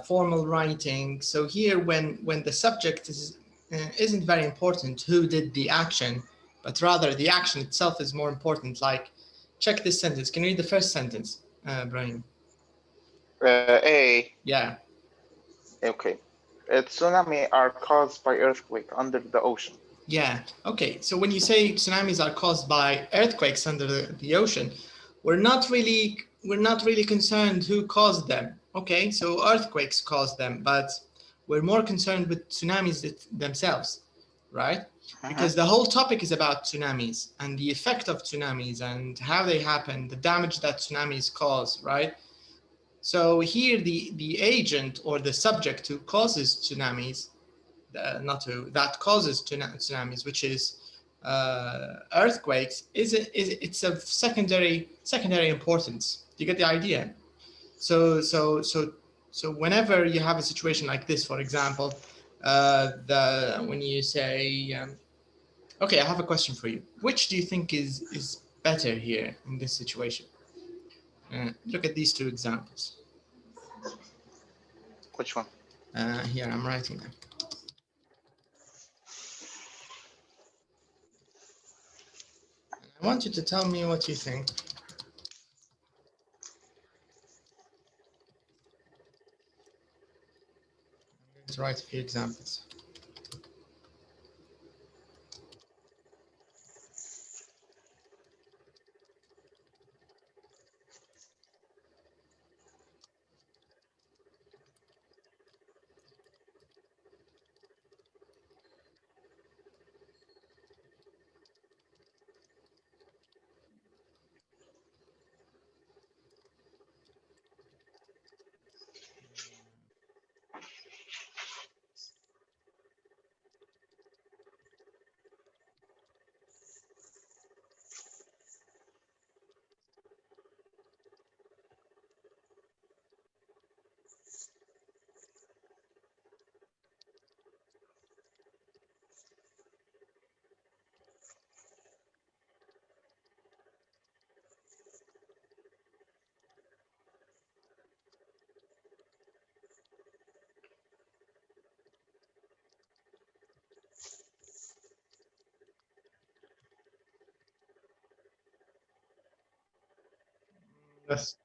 formal writing. So here, when the subject isn't very important, who did the action, but rather the action itself is more important. Like, check this sentence. Can you read the first sentence, Brian? A. Yeah. Okay. Tsunami are caused by earthquake under the ocean. Yeah. Okay. So when you say tsunamis are caused by earthquakes under the ocean, we're not really concerned who caused them. Okay. So earthquakes cause them, but we're more concerned with tsunamis themselves, right? Because the whole topic is about tsunamis and the effect of tsunamis and how they happen, the damage that tsunamis cause, right? So here the agent or the subject who causes tsunamis, that causes tsunamis, which is earthquakes, it's of secondary importance. Do you get the idea? So whenever you have a situation like this, for example, when you say, okay, I have a question for you. Which do you think is better here in this situation? Look at these two examples. Which one? Here, I'm writing them. I want you to tell me what you think. I'm going to write a few examples. That's,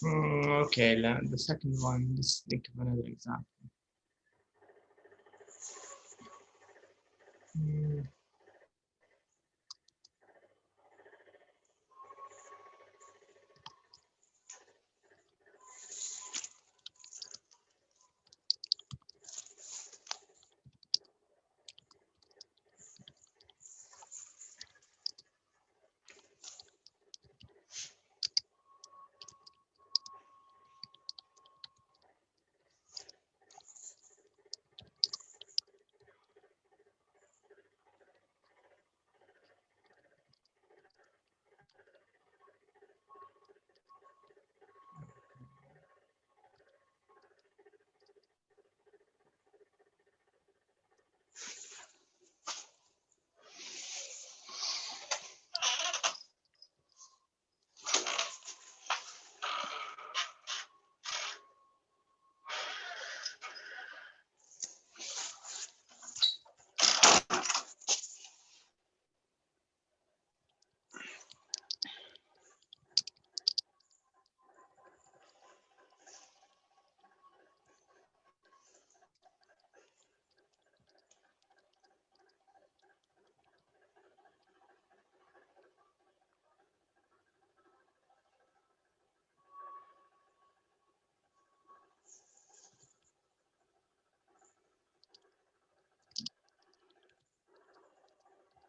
okay, the second one, let's think of another example.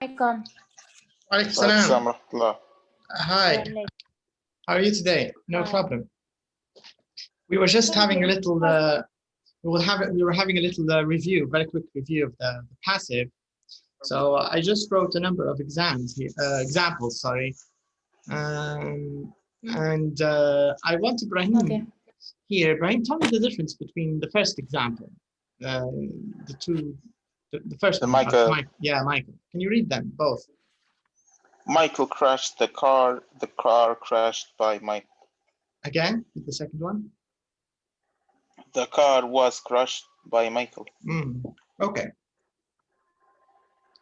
عليكم. Alaikum salam. Salam. Hi, how are you today? No problem. We were just having a little, we were having a little review, very quick review of the passive. So I just wrote a number of examples, sorry. And I want Ibrahim here. Ibrahim, tell me the difference between the first example, the first one. Michael. Yeah, Michael. Can you read them both? Michael crashed the car. The car crashed by Michael. Again, with the second one. The car was crushed by Michael. Okay.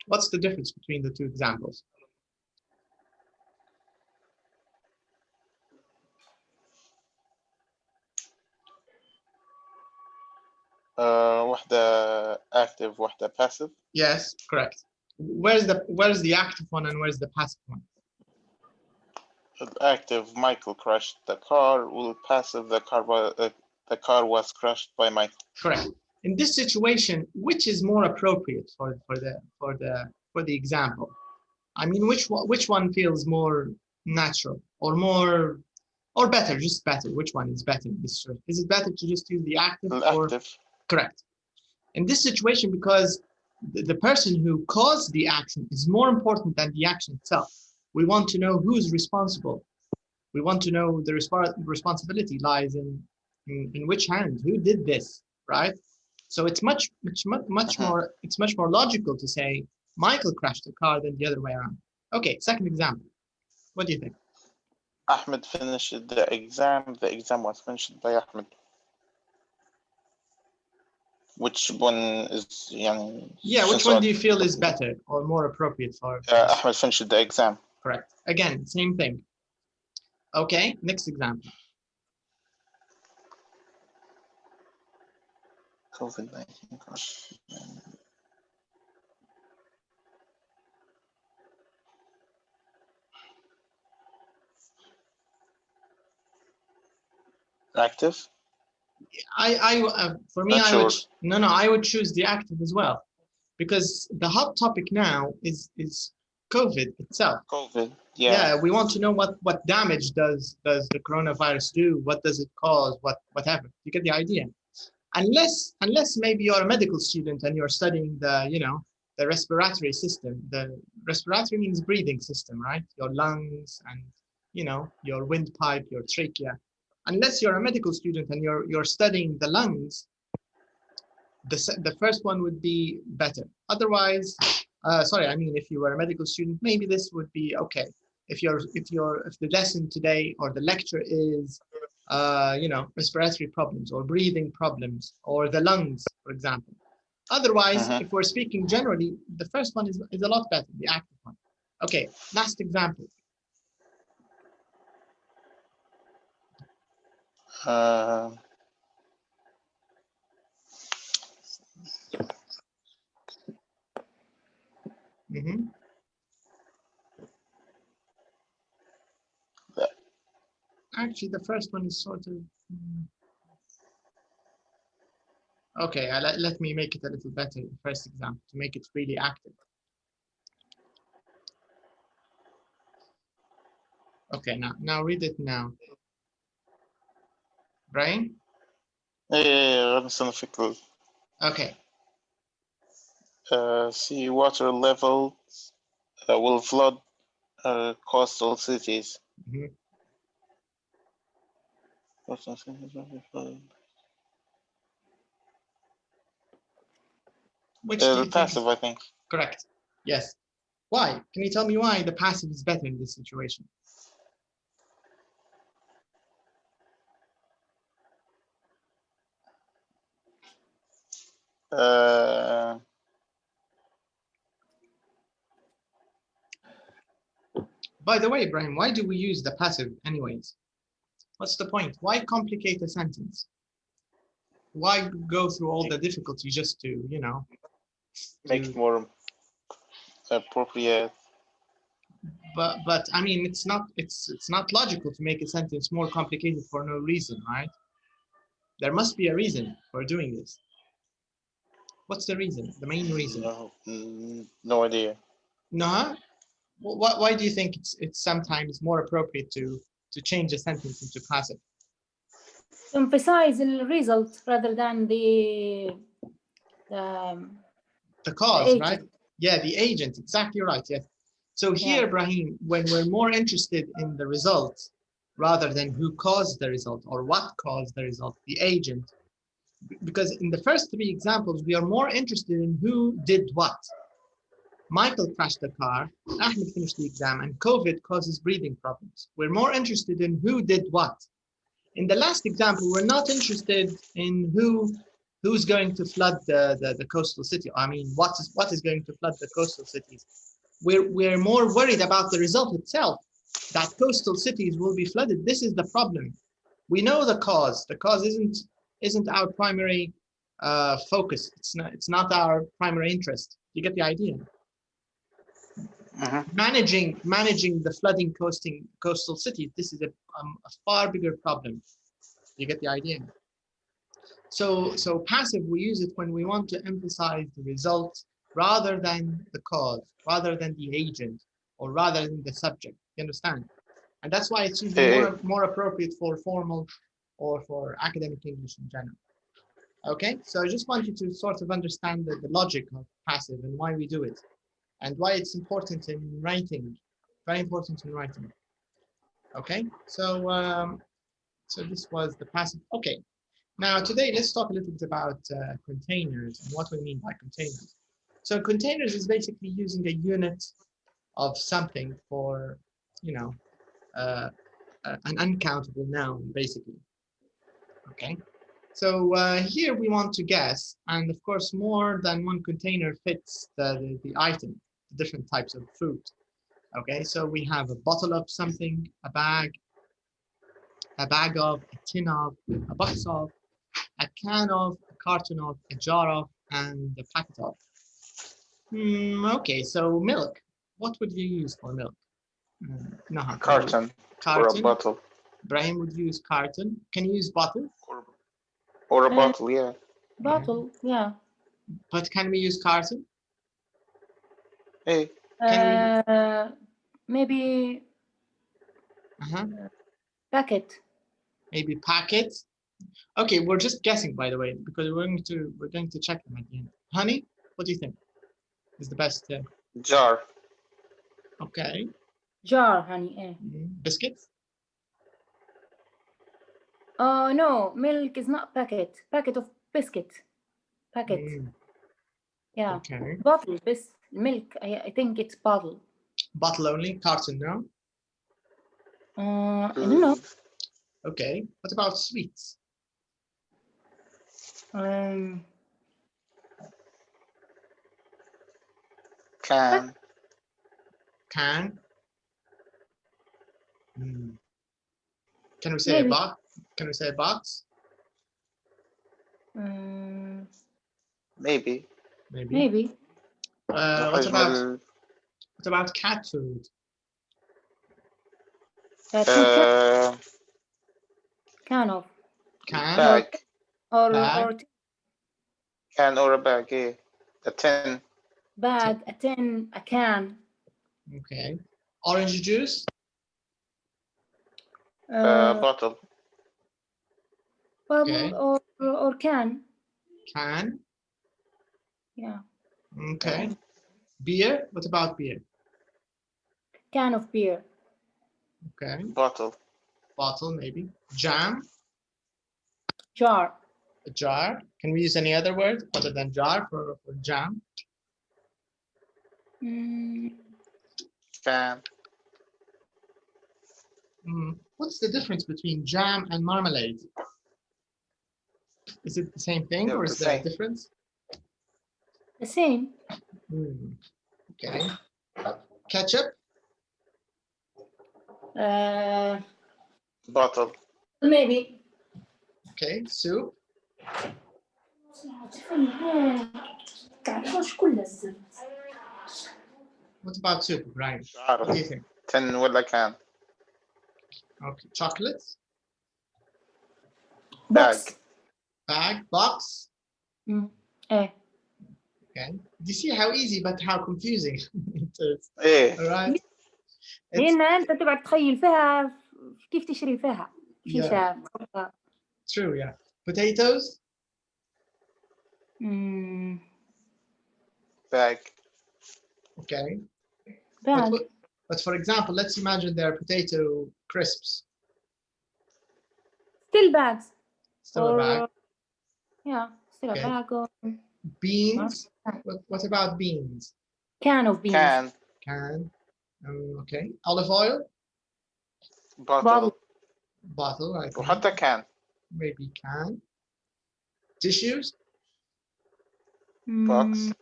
What's the difference between the two examples? واحدة active, واحدة passive. Yes, correct. Where's the active one and where's the passive one? Active, Michael crushed the car. Will passive, the car was crushed by Michael. Correct. In this situation, which is more appropriate for the example? I mean, which one feels more natural or better? Just better. Which one is better in this situation? Is it better to just use the active? Active. Correct. In this situation, because the person who caused the action is more important than the action itself. We want to know who's responsible. We want to know the responsibility lies in which hand, who did this, right? So it's much more logical to say Michael crashed the car than the other way around. Okay, second example. What do you think? Ahmed finished the exam. The exam was finished by Ahmed. Which one is which one do you feel is better or more appropriate for Ahmed finished the exam. Correct. Again, same thing. Okay, next example. COVID-19. Active? For me, I would choose the active as well, because the hot topic now is COVID itself. COVID, yeah. We want to know what damage does the coronavirus do? What does it cause? Whatever. You get the idea. Unless maybe you're a medical student and you're studying the respiratory system. The respiratory means breathing system, right? Your lungs and your windpipe, your trachea. Unless you're a medical student and you're studying the lungs, the first one would be better. Otherwise, if you were a medical student, maybe this would be okay. If the lesson today or the lecture is respiratory problems or breathing problems or the lungs, for example. Otherwise, if we're speaking generally, the first one is a lot better, the active one. Okay, last example. Actually, the first one is sort of... Okay, let me make it a little better, the first example, to make it really active. Okay, now read it now. Brian? Okay. Sea water levels will flood coastal cities. Which the passive, I think. Correct. Yes. Why? Can you tell me why the passive is better in this situation? By the way, Ibrahim, why do we use the passive anyways? What's the point? Why complicate a sentence? Why go through all the difficulty just to, make it more appropriate? But I mean, it's not logical to make a sentence more complicated for no reason, right? There must be a reason for doing this. What's the reason? The main reason? No idea. No? Why do you think it's sometimes more appropriate to change a sentence into passive? To emphasize the result rather than the cause, right? Yeah, the agent. Exactly right. Yes. So here, Ibrahim, when we're more interested in the result rather than who caused the result or what caused the result, the agent, because in the first three examples, we are more interested in who did what. Michael crashed the car, Ahmed finished the exam, and COVID causes breathing problems. We're more interested in who did what. In the last example, we're not interested in who's going to flood the coastal city. I mean, what is going to flood the coastal cities? We're more worried about the result itself, that coastal cities will be flooded. This is the problem. We know the cause. The cause isn't our primary focus. It's not our primary interest. You get the idea? Managing the flooding coastal cities, this is a far bigger problem. You get the idea? So passive, we use it when we want to emphasize the result rather than the cause, rather than the agent, or rather than the subject. You understand? And that's why it's usually more appropriate for formal or for academic English in general. Okay, so I just want you to sort of understand the logic of passive and why we do it, and why it's important in writing, very important in writing. Okay, so so this was the passive. Okay, now today let's talk a little bit about containers and what we mean by containers. So containers is basically using a unit of something for, you know, an uncountable noun, basically. Okay, so here we want to guess, and of course more than one container fits the item, the different types of food. Okay, so we have a bottle of something, a bag of, a tin of, a box of, a can of, a carton of, a jar of, and a packet of. Okay, so milk. What would you use for milk? Naha, Carton. Or a bottle. Brahim would use carton. Can you use bottle? Or a bottle, yeah. Bottle, yeah. But can we use carton? Hey. Maybe packet. Maybe packet. Okay, we're just guessing, by the way, because we're going to check them at the end. Honey, what do you think is the best? Jar. Okay. Jar, honey. Biscuits. Oh no, milk is not packet. Packet of biscuit. Packet. Yeah. Okay. Bottle. Milk. I think it's bottle. Bottle only. Carton, no. I don't know. Okay. What about sweets? Can. Can. Can we say Maybe. a box? Can we say a box? Maybe. Maybe. What about cat food? Can of. Can. Bag. Or can or a bag, yeah. A tin. Bag, a tin, a can. Okay. Orange juice? Bottle. Bottle, okay. or can. Can. Yeah. Okay. Beer? What about beer? Can of beer. Okay. Bottle. Bottle, maybe. Jam? Jar. A jar. Can we use any other word other than jar for jam? Jam. What's the difference between jam and marmalade? Is it the same thing, or is there a difference? The same. Okay. Ketchup? Bottle. Maybe. Okay. Soup? What about soup, Brian? What do you think? Tin ولا can? Okay. Chocolates? Box. Bag? Box? Okay. Do you see how easy but how confusing it is? All right. لأن أنت تبغى تخيل فيها كيف تشري فيها شيشة. True, yeah. Potatoes? Bag. Okay. Bag. But for example, let's imagine there are potato crisps. Still bags. Still a bag. Yeah, still a bag. Or... Beans? What about beans? Can of beans. Can. Okay. Olive oil? Bottle. bottle, I think. وحتى can. Maybe can. Tissues. Box.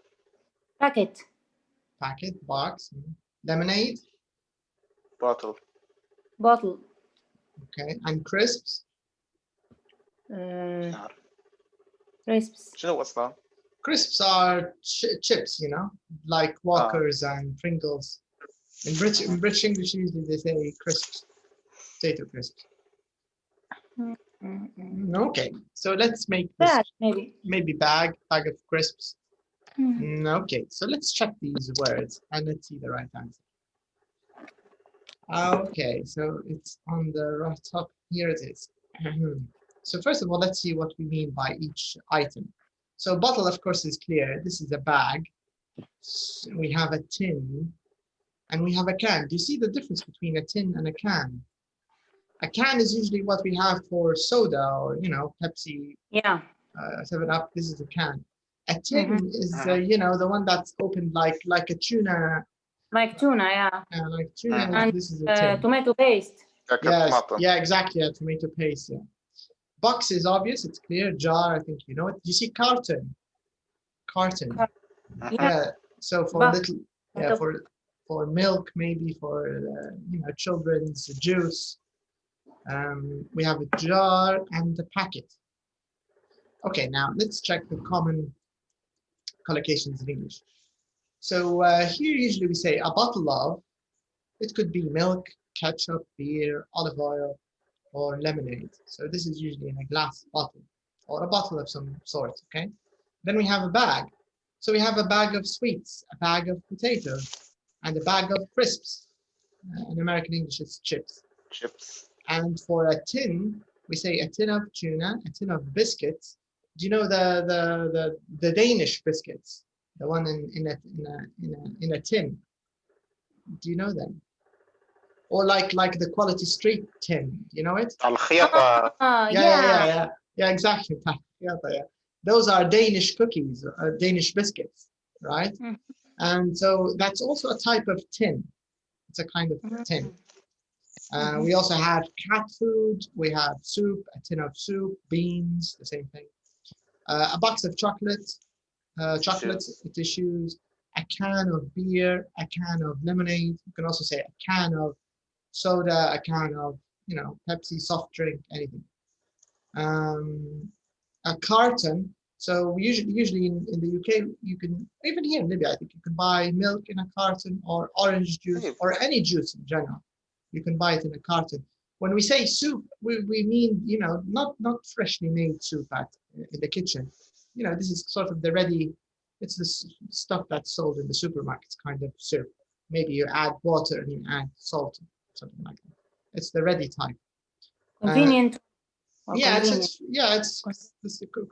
Packet. Packet, box. Lemonade. Bottle. Bottle. Okay, and crisps. Crisps. شنو أصلا؟ Crisps are chips, you know, like Walkers and Pringles. In British English, usually they say crisps, potato crisps. Okay, so let's make this Bag, maybe bag of crisps. Okay, so let's check these words and let's see the right answer. Okay, so it's on the right top. Here it is. So first of all, let's see what we mean by each item. So bottle, of course, is clear. This is a bag. So we have a tin and we have a can. Do you see the difference between a tin and a can? A can is usually what we have for soda or, you know, Pepsi, 7-Up. This is a can. A tin is, you know, the one that's opened like a tuna. Like tuna, like tuna. And this is a tin. tomato paste. Yes, yeah, exactly. A tomato paste. Yeah. Box is obvious. It's clear. Jar, I think you know it. You see carton. Carton. Yeah. So for little, yeah, for milk, maybe for you know, children's juice. We have a jar and a packet. Okay, now let's check the common collocations in English. So here usually we say a bottle of. It could be milk, ketchup, beer, olive oil, or lemonade. So this is usually in a glass bottle or a bottle of some sort, okay? Then we have a bag. So we have a bag of sweets, a bag of potatoes, and a bag of crisps. In American English, it's chips. Chips. And for a tin, we say a tin of tuna, a tin of biscuits. Do you know the Danish biscuits? The one in a tin. Do you know them? Or like the Quality Street tin, you know it? الخياطة. Yeah, exactly. Yeah. Those are Danish cookies, Danish biscuits, right? And so that's also a type of tin. It's a kind of tin. We also have cat food. We have soup, a tin of soup, beans, the same thing. A box of chocolates, tissues, a can of beer, a can of lemonade. You can also say a can of soda, a can of, you know, Pepsi, soft drink, anything. A carton. So usually in the UK, you can, even here in Libya, I think you can buy milk in a carton or orange juice or any juice in general. You can buy it in a carton. When we say soup, we mean, you know, not freshly made soup in the kitchen. You know, this is sort of the ready, it's the stuff that's sold in the supermarkets, kind of soup. Maybe you add water and you add salt, something like that. It's the ready type. Convenient. It's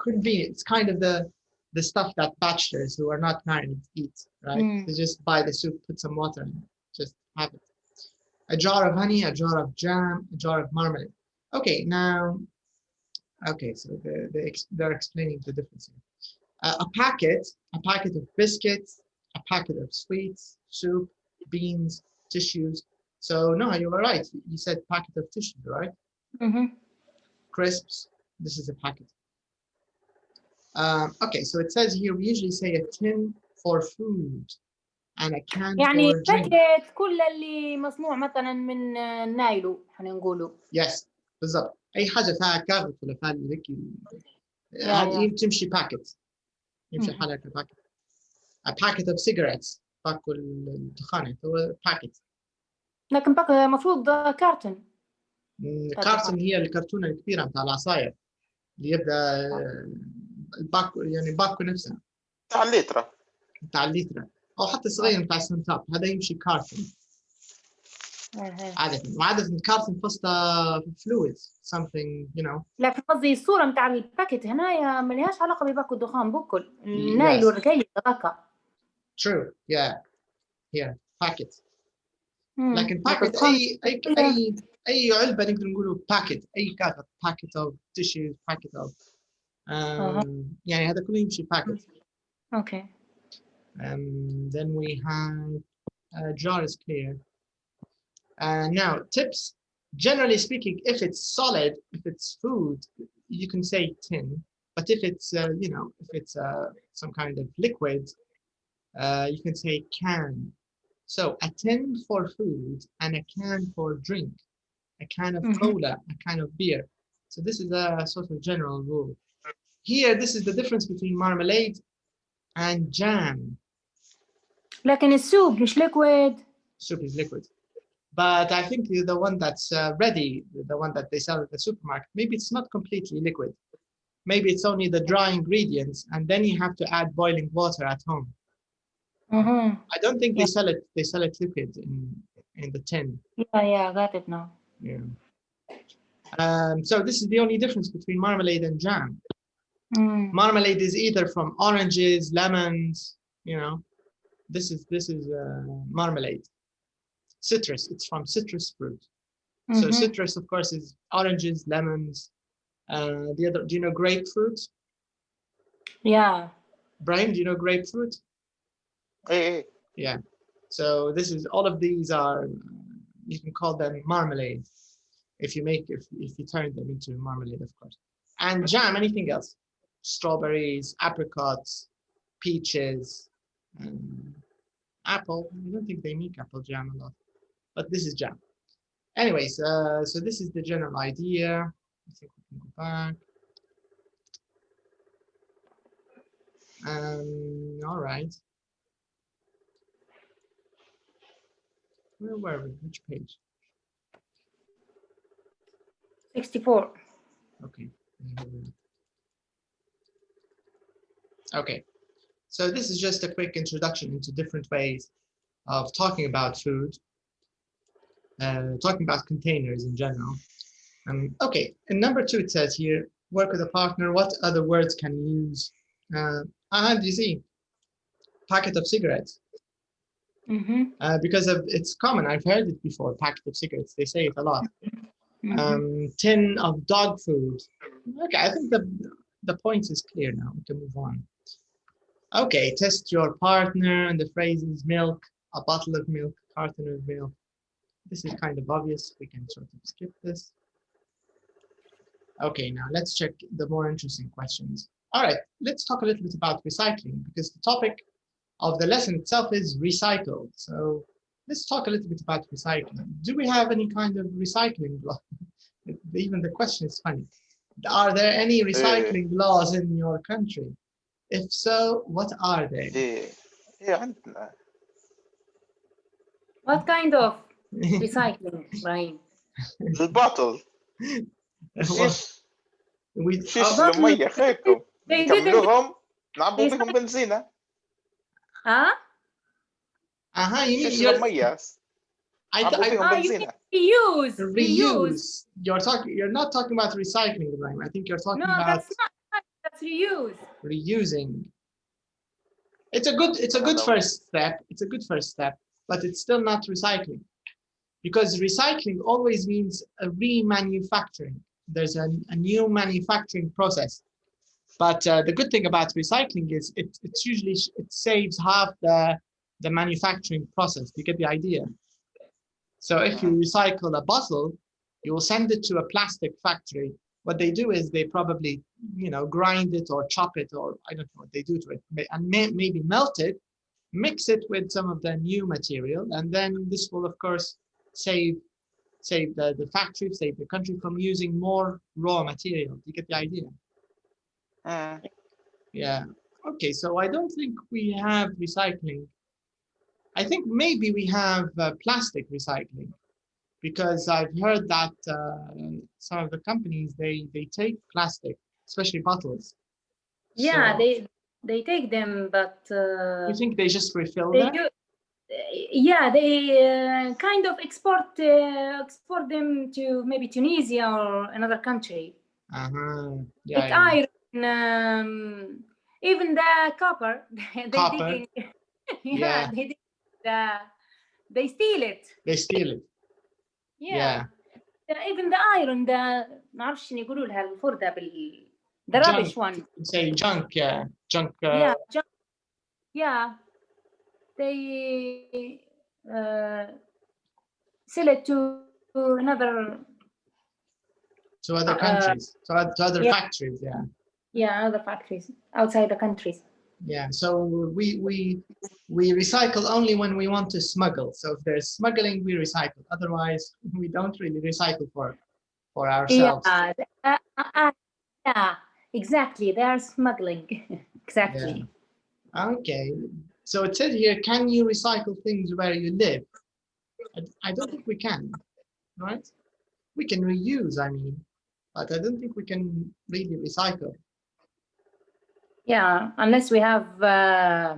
convenient. It's kind of the stuff that bachelors who are not married eat, right? They just buy the soup, put some water in, just have it. A jar of honey, a jar of jam, a jar of marmalade. Okay, now, so they're explaining the difference here. A packet of biscuits, a packet of sweets, soup, beans, tissues. So no, you were right. You said packet of tissues, right? Crisps. This is a packet. Okay, so it says here we usually say a tin for food and a can يعني for drink. باكيت كل اللي مصنوع مثلا من نايلو احنا نقوله. Yes, بالضبط. أي حاجة فيها كاغط ولا فيها هيك هذه تمشي باكيت. يمشي حالها كباكيت. A packet of cigarettes. باكو الدخان هو باكيت. لكن باكو المفروض كارتون. كارتون هي الكرتونة الكبيرة متاع العصاير اللي يبدأ الباكو، يعني باكو نفسها. متاع الليترة. أو حتى صغير متاع السنتاب، هذا يمشي كارتون. عادة الكارتون فسطة fluid, something, you know. لكن قصدي الصورة متاع الباكيت هنا ما لهاش علاقة بباكو الدخان بكل. النايلو الرقيق هكا. True, yeah, packet. لكن باكيت أي علبة نقدر نقوله باكيت، أي كاغط packet of tissues, packet of يعني هذا كله يمشي باكيت. Okay. Then we have jar is clear. Now tips. Generally speaking, if it's solid, if it's food, you can say tin. But if it's you know, if it's some kind of liquid, you can say can. So a tin for food and a can for drink, a can of cola, a can of beer. So this is a sort of general rule. Here, this is the difference between marmalade and jam. لكن السوب مش liquid. Soup is liquid. But I think the one that's ready, the one that they sell at the supermarket, maybe it's not completely liquid. Maybe it's only the dry ingredients, and then you have to add boiling water at home. I don't think they sell it. They sell it liquid in the tin. Yeah, got it now. Yeah. So this is the only difference between marmalade and jam. Marmalade is either from oranges, lemons. You know, this is marmalade. Citrus. It's from citrus fruit. So citrus, of course, is oranges, lemons. The other. Do you know grapefruit? Yeah. Brian, do you know grapefruit? Hey. Yeah. So this is all of these are. You can call them marmalade if you turn them into marmalade, of course. And jam, anything else? Strawberries, apricots, peaches, apple. I don't think they make apple jam a lot, but this is jam. Anyways, so this is the general idea. I think we can go back. All right. Where were we? Which page? 64. Okay. Okay. So this is just a quick introduction into different ways of talking about food, talking about containers in general. Okay, in number 2, it says here, work with a partner. What other words can you use? Do you see? Packet of cigarettes. Because it's common. I've heard it before. Packet of cigarettes. They say it a lot. Tin of dog food. Okay, I think the point is clear now. We can move on. Okay, test your partner, and the phrase is milk, a bottle of milk, carton of milk. This is kind of obvious. We can sort of skip this. Okay, now let's check the more interesting questions. All right, let's talk a little bit about recycling, because the topic of the lesson itself is recycle. So let's talk a little bit about recycling. Do we have any kind of recycling law? Even the question is funny. Are there any recycling laws in your country? If so, what are they? عندنا. What kind of recycling, Brian? الباطل. شيش المية خيكم. نكملوهم نعبوا بهم بنزينة. You mean المية. Reuse. You're not talking about recycling, Ibrahim. I think you're talking about. That's not. That's reuse. Reusing. It's a good first step. It's a good first step, but it's still not recycling, because recycling always means a remanufacturing. There's a new manufacturing process. But the good thing about recycling is it's usually it saves half the manufacturing process. You get the idea? So if you recycle a bottle, you will send it to a plastic factory. What they do is they probably, grind it or chop it, or I don't know what they do to it, and maybe melt it, mix it with some of the new material, and then this will, of course, save the factory, save the country from using more raw material. Do you get the idea? Yeah. Okay, so I don't think we have recycling. I think maybe we have plastic recycling, because I've heard that some of the companies, they take plastic, especially bottles. Yeah, so they take them, but you think they just refill them? Yeah, they kind of export them to maybe Tunisia or another country. Yeah, like iron, even the copper. Copper. They steal it. They steal it. Yeah. Even the iron, ما أعرفش شنو يقولوا لها الفردة the rubbish one. Say junk, yeah, junk. Junk. Yeah, they sell it to another to other countries, to other yeah. factories. Yeah. Yeah, other factories outside the countries. Yeah. So we recycle only when we want to smuggle. So if there's smuggling, we recycle. Otherwise, we don't really recycle for ourselves. Yeah, exactly. They are smuggling. Exactly. Yeah. Okay. So it says here, can you recycle things where you live? I don't think we can, right? We can reuse, I mean, but I don't think we can really recycle. Yeah, unless we have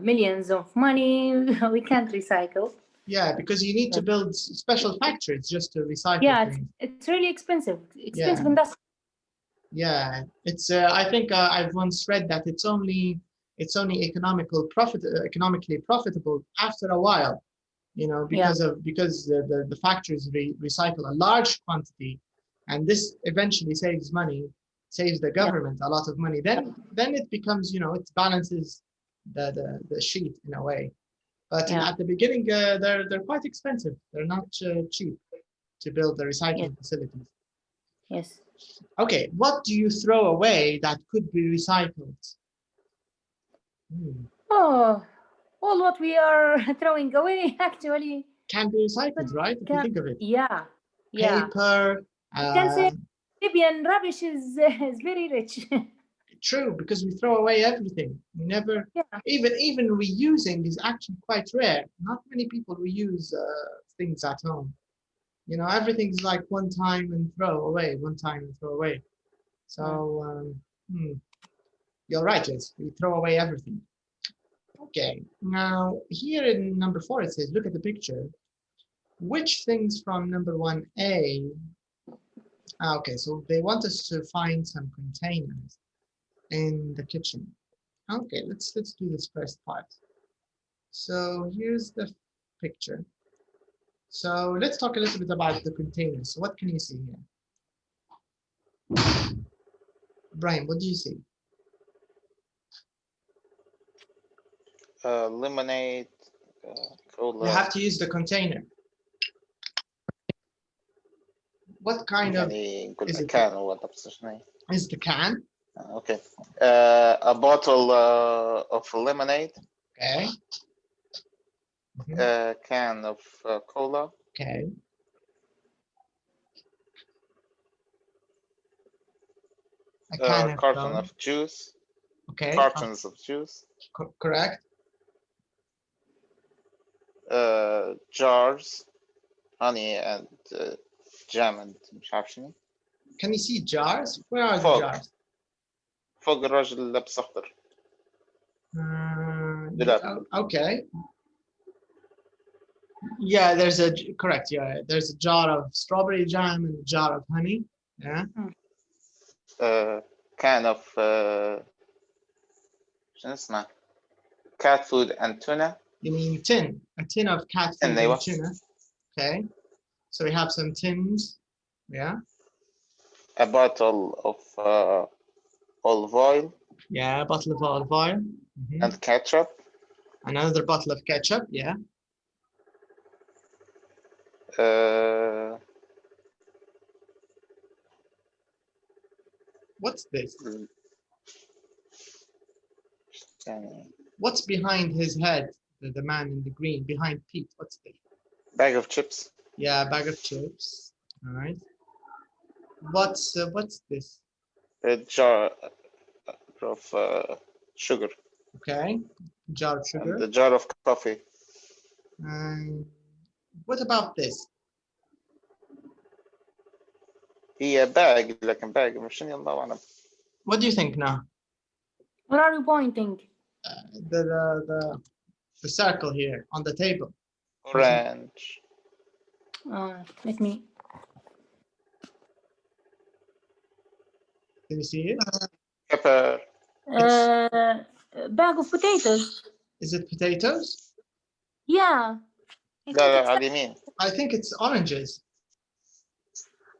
millions of money, we can't recycle. Yeah, because you need to build special factories just to recycle things. It's really expensive. Expensive Yeah. industry. Yeah, it's. I think I've once read that it's only economically profitable after a while, you know, because the factories recycle a large quantity, and this eventually saves money, saves the government a lot of money. Then it becomes, you know, it balances the sheet in a way. But at the beginning, they're quite expensive. They're not cheap to build the recycling facilities. Yes. Okay, what do you throw away that could be recycled? Oh, all what we are throwing away actually can be recycled, right? If you think of it. Yeah. Paper. You can say Libyan rubbish is very rich. True, because we throw away everything. We never, even reusing is actually quite rare. Not many people reuse things at home. You know, everything's like one time and throw away, one time and throw away. So, you're right, yes, we throw away everything. Okay, now here in number 4, it says, look at the picture. Which things from number 1A? Okay, so they want us to find some containers in the kitchen. Okay, let's do this first part. So here's the picture. So let's talk a little bit about the containers. So what can you see here? Brian, what do you see? Lemonade, cola. You have to use the container. What kind of is it? Is the can? Okay. A bottle of lemonade. Okay. A can of cola. Okay. A carton of juice. Okay. Cartons of juice. Correct. Jars, honey and jam and مش عارف شنو. Can you see jars? Where are the jars? فوق الراجل اللي لابس اخضر. Okay. Yeah, correct. Yeah, there's a jar of strawberry jam and a jar of honey. Yeah. Can of شنو اسمه? Cat food and tuna. You mean tin? A tin of cat food and tuna. Okay. So we have some tins. Yeah. A bottle of olive oil. Yeah, a bottle of olive oil. And ketchup. Another bottle of ketchup. Yeah. What's this? What's behind his head? The man in the green behind Pete. What's this? Bag of chips. Yeah, bag of chips. All right. What's this? A jar of sugar. Okay, jar of sugar. And a jar of coffee. What about this? هي bag لكن bag مش الله أعلم. What do you think now? Where are you pointing? The circle here on the table. Orange. Let me. Can you see it? Pepper. Bag of potatoes. Is it potatoes? Yeah. I think it's oranges.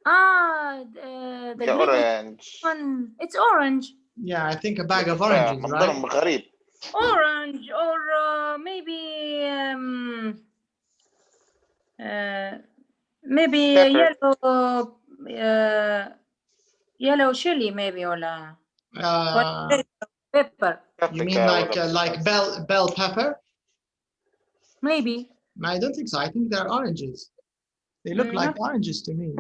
The orange one. It's orange. Yeah, I think a bag of oranges, right? Orange or maybe maybe Pepper. yellow chili maybe or pepper. You mean like bell pepper? Maybe. I don't think so. I think they're oranges. They look like oranges to me.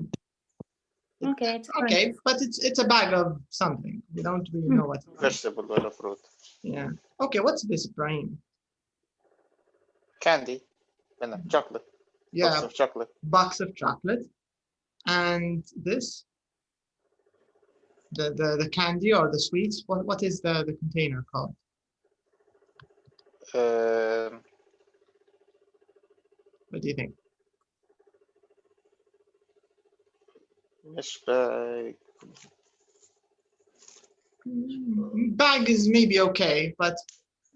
Okay, it's Okay, oranges. but it's a bag of something. We don't really know what. Vegetable or fruit. Yeah. Okay, what's this, Ibrahim? Candy. Chocolate. Yeah. Box of chocolate. Box of chocolate. And this? The candy or the sweets? What is the container called? What do you think? Bag is maybe okay, but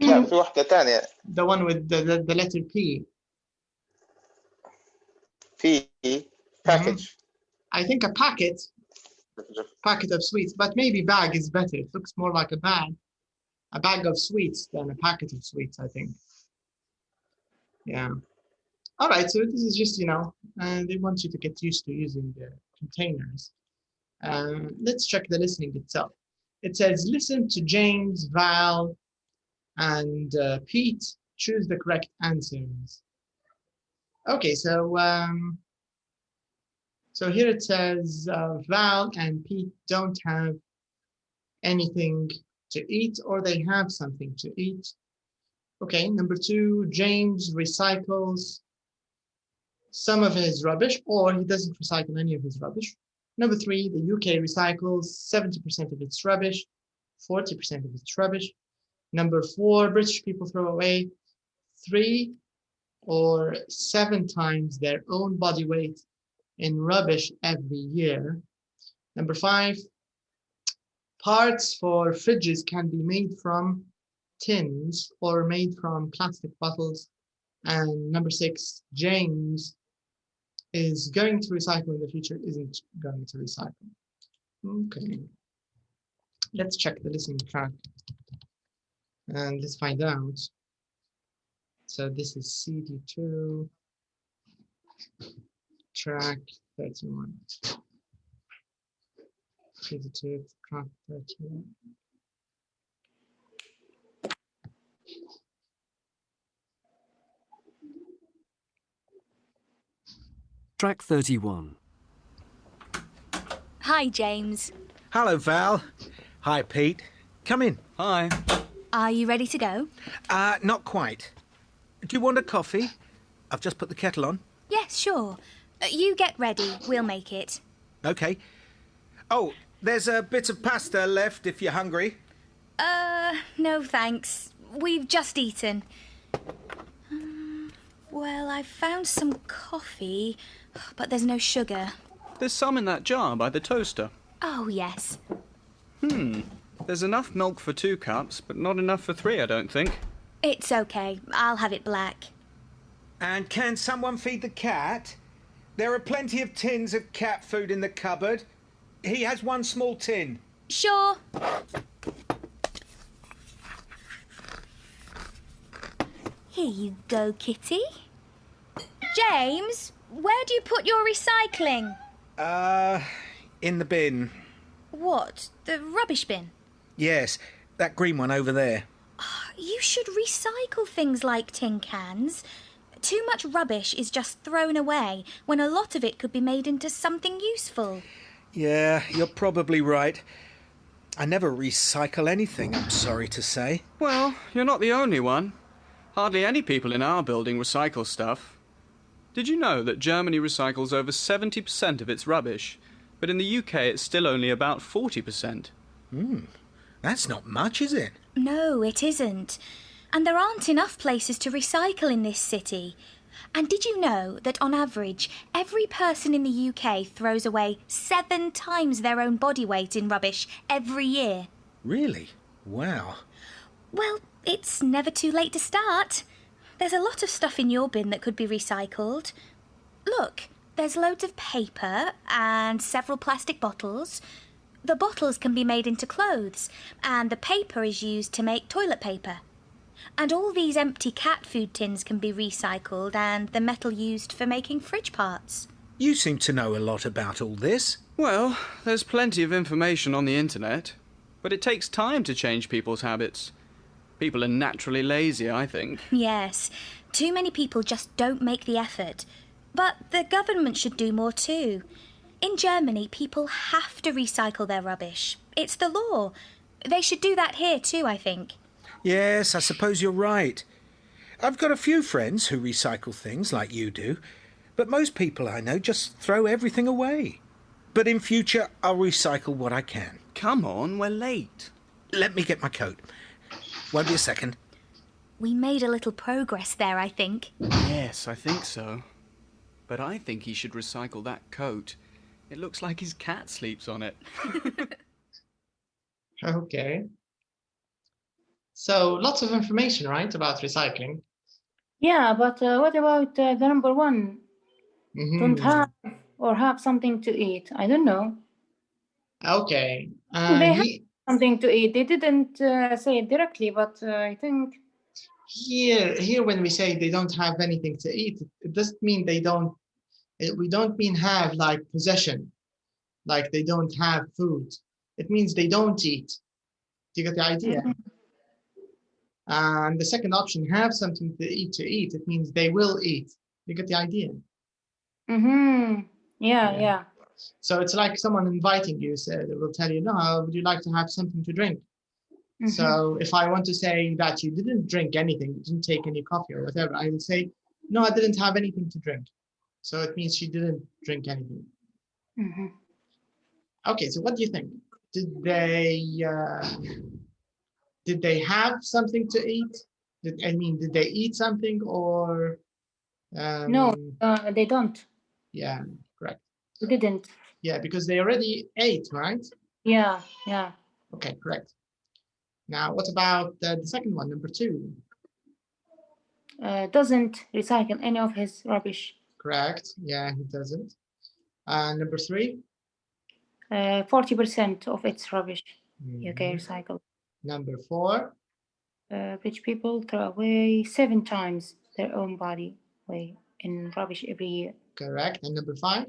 لا في واحدة تانية. The one with the letter P. في package. I think a packet of sweets, but maybe bag is better. It looks more like a bag of sweets than a packet of sweets, I think. Yeah. All right, so this is just, they want you to get used to using the containers. Let's check the listening itself. It says, listen to James, Val, and Pete. Choose the correct answers. Okay, so here it says Val and Pete don't have anything to eat, or they have something to eat. Okay, number 2, James recycles some of his rubbish, or he doesn't recycle any of his rubbish. Number 3, the UK recycles 70% of its rubbish, 40% of its rubbish. Number 4, British people throw away 3 or 7 times their own body weight in rubbish every year. Number 5, parts for fridges can be made from tins or made from plastic bottles. And number 6, James is going to recycle in the future, isn't going to recycle. Okay. Let's check the listening track. And let's find out. So this is CD2, track 31. CD2, track 31. Track 31. Hi, James. Hello, Val. Hi, Pete. Come in. Hi. Are you ready to go? Not quite. Do you want a coffee? I've just put the kettle on. Yes, sure. You get ready. We'll make it. OK. Oh, there's a bit of pasta left if you're hungry. No thanks. We've just eaten. Well, I found some coffee, but there's no sugar. There's some in that jar by the toaster. Oh, yes. There's enough milk for 2 cups, but not enough for 3, I don't think. It's okay. I'll have it black. And can someone feed the cat? There are plenty of tins of cat food in the cupboard. He has 1 small tin. Sure. Here you go, Kitty. James, where do you put your recycling? In the bin. What? The rubbish bin? Yes, that green one over there. You should recycle things like tin cans. Too much rubbish is just thrown away when a lot of it could be made into something useful. Yeah, you're probably right. I never recycle anything, I'm sorry to say. Well, you're not the only one. Hardly any people in our building recycle stuff. Did you know that Germany recycles over 70% of its rubbish, but in the UK it's still only about 40%? That's not much, is it? No, it isn't. And there aren't enough places to recycle in this city. And did you know that on average, every person in the UK throws away 7 times their own body weight in rubbish every year? Really? Wow. Well, it's never too late to start. There's a lot of stuff in your bin that could be recycled. Look, there's loads of paper and several plastic bottles. The bottles can be made into clothes, and the paper is used to make toilet paper. And all these empty cat food tins can be recycled, and the metal used for making fridge parts. You seem to know a lot about all this. Well, there's plenty of information on the internet, but it takes time to change people's habits. People are naturally lazy, I think. Yes, too many people just don't make the effort. But the government should do more too. In Germany, people have to recycle their rubbish. It's the law. They should do that here too, I think. Yes, I suppose you're right. I've got a few friends who recycle things like you do, but most people I know just throw everything away. But in future, I'll recycle what I can. Come on, we're late. Let me get my coat. Won't be a second. We made a little progress there, I think. Yes, I think so. But I think he should recycle that coat. It looks like his cat sleeps on it. Okay. So lots of information, right, about recycling. Yeah, but what about the number one? Mhm. Don't have or have something to eat. I don't know. Okay. They have something to eat. They didn't say it directly, but I think Here, when we say they don't have anything to eat, it doesn't mean they don't. We don't mean have like possession, like they don't have food. It means they don't eat. Do you get the idea? And the second option, have something to eat. It means they will eat. You get the idea? Yeah, Yeah. yeah. So it's like someone inviting you. So they will tell you, no, would you like to have something to drink? So if I want to say that you didn't drink anything, you didn't take any coffee or whatever, I will say, no, I didn't have anything to drink. So it means she didn't drink anything. Okay, so what do you think? Did they have something to eat? Did they eat something or? No, they don't. Yeah, correct. They didn't. Yeah, because they already ate, right? Yeah, yeah. Okay, correct. Now, what about the second one, number 2? Doesn't recycle any of his rubbish. Correct. Yeah, he doesn't. Number 3? 40% of its rubbish UK recycled. Number 4? Rich people throw away 7 times their own body weight in rubbish every year. Correct. And number 5?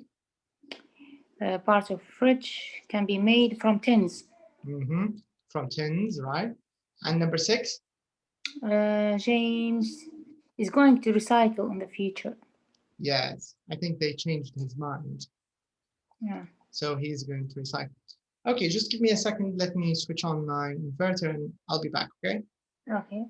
Parts of fridge can be made from tins. From tins, right? And number 6? James is going to recycle in the future. Yes, I think they changed his mind. Yeah. So he's going to recycle. Okay, just give me a second. Let me switch on my inverter and I'll be back, okay? Okay.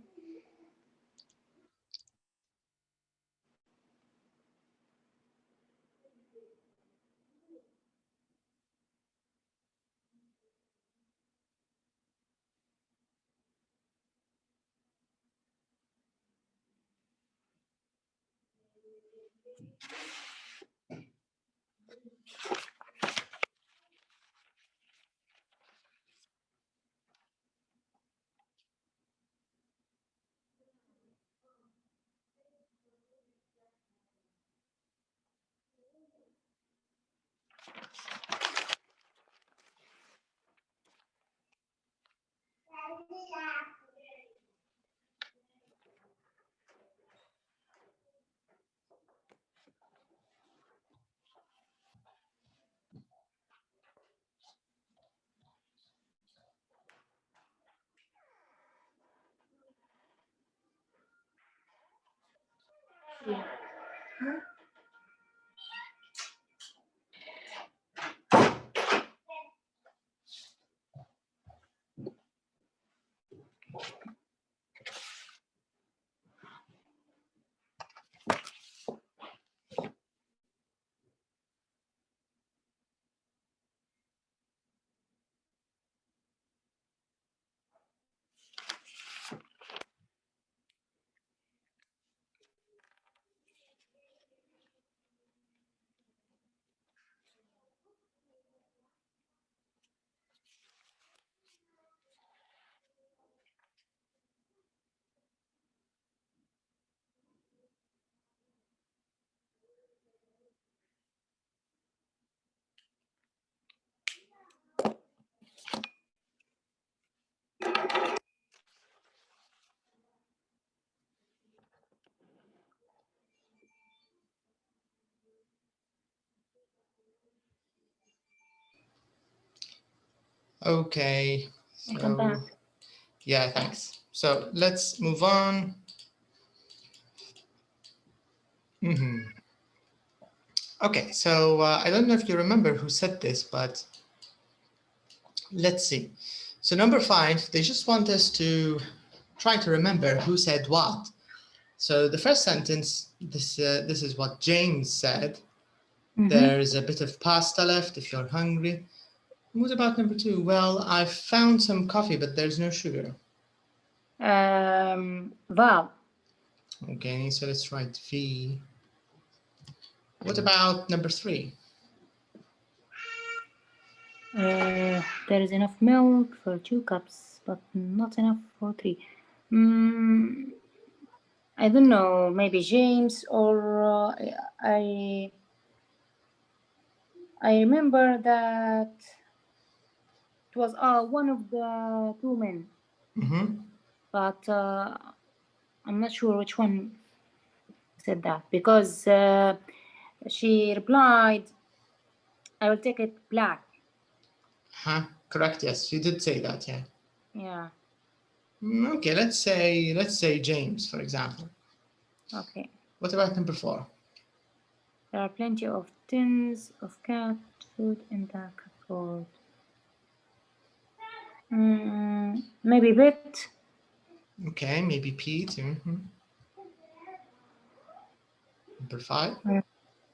Okay. Welcome back. Yeah, thanks. So let's move on. Okay, so I don't know if you remember who said this, but let's see. So number 5, they just want us to try to remember who said what. So the first sentence, this is what James said. There's a bit of pasta left if you're hungry. What about number 2? Well, I found some coffee, but there's no sugar. Val. Okay, so let's write V. What about number 3? There is enough milk for 2 cups, but not enough for 3. I don't know, maybe James or I remember that it was one of the 2 men, but I'm not sure which one said that, because she replied, I will take it black. Correct, yes, you did say that, yeah. Yeah. Okay, let's say James, for example. Okay. What about number 4? There are plenty of tins of cat food in the cupboard. Maybe Pete. Okay, maybe Pete. Number 5.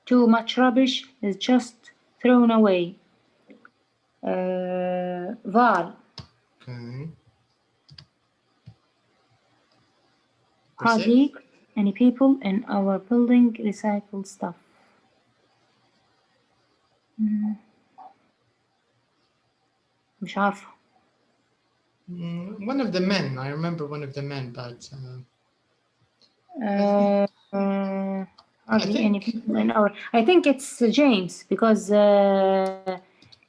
Too much rubbish is just thrown away. Val. Okay. Hardly any people in our building recycle stuff. مش عارفة. One of the men. I remember one of the men, but hardly any people in our. I think it's James, because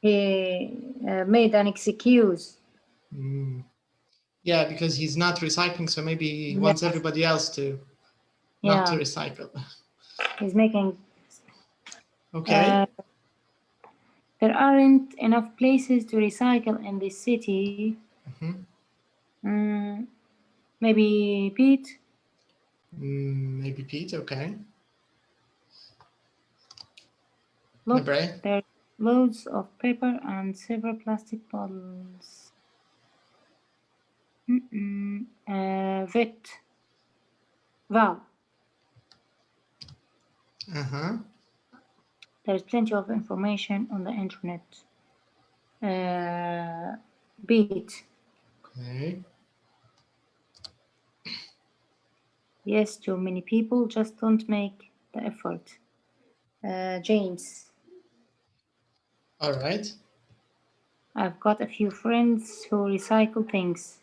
he made an excuse. Yeah, because he's not recycling, so maybe he wants everybody else to not to recycle. He's making. Okay. There aren't enough places to recycle in this city. Maybe Pete. Maybe Pete. Okay. Look, there are loads of paper and several plastic bottles. Val. There's plenty of information on the internet. Beat. Okay. Yes, too many people just don't make the effort. James. All right. I've got a few friends who recycle things.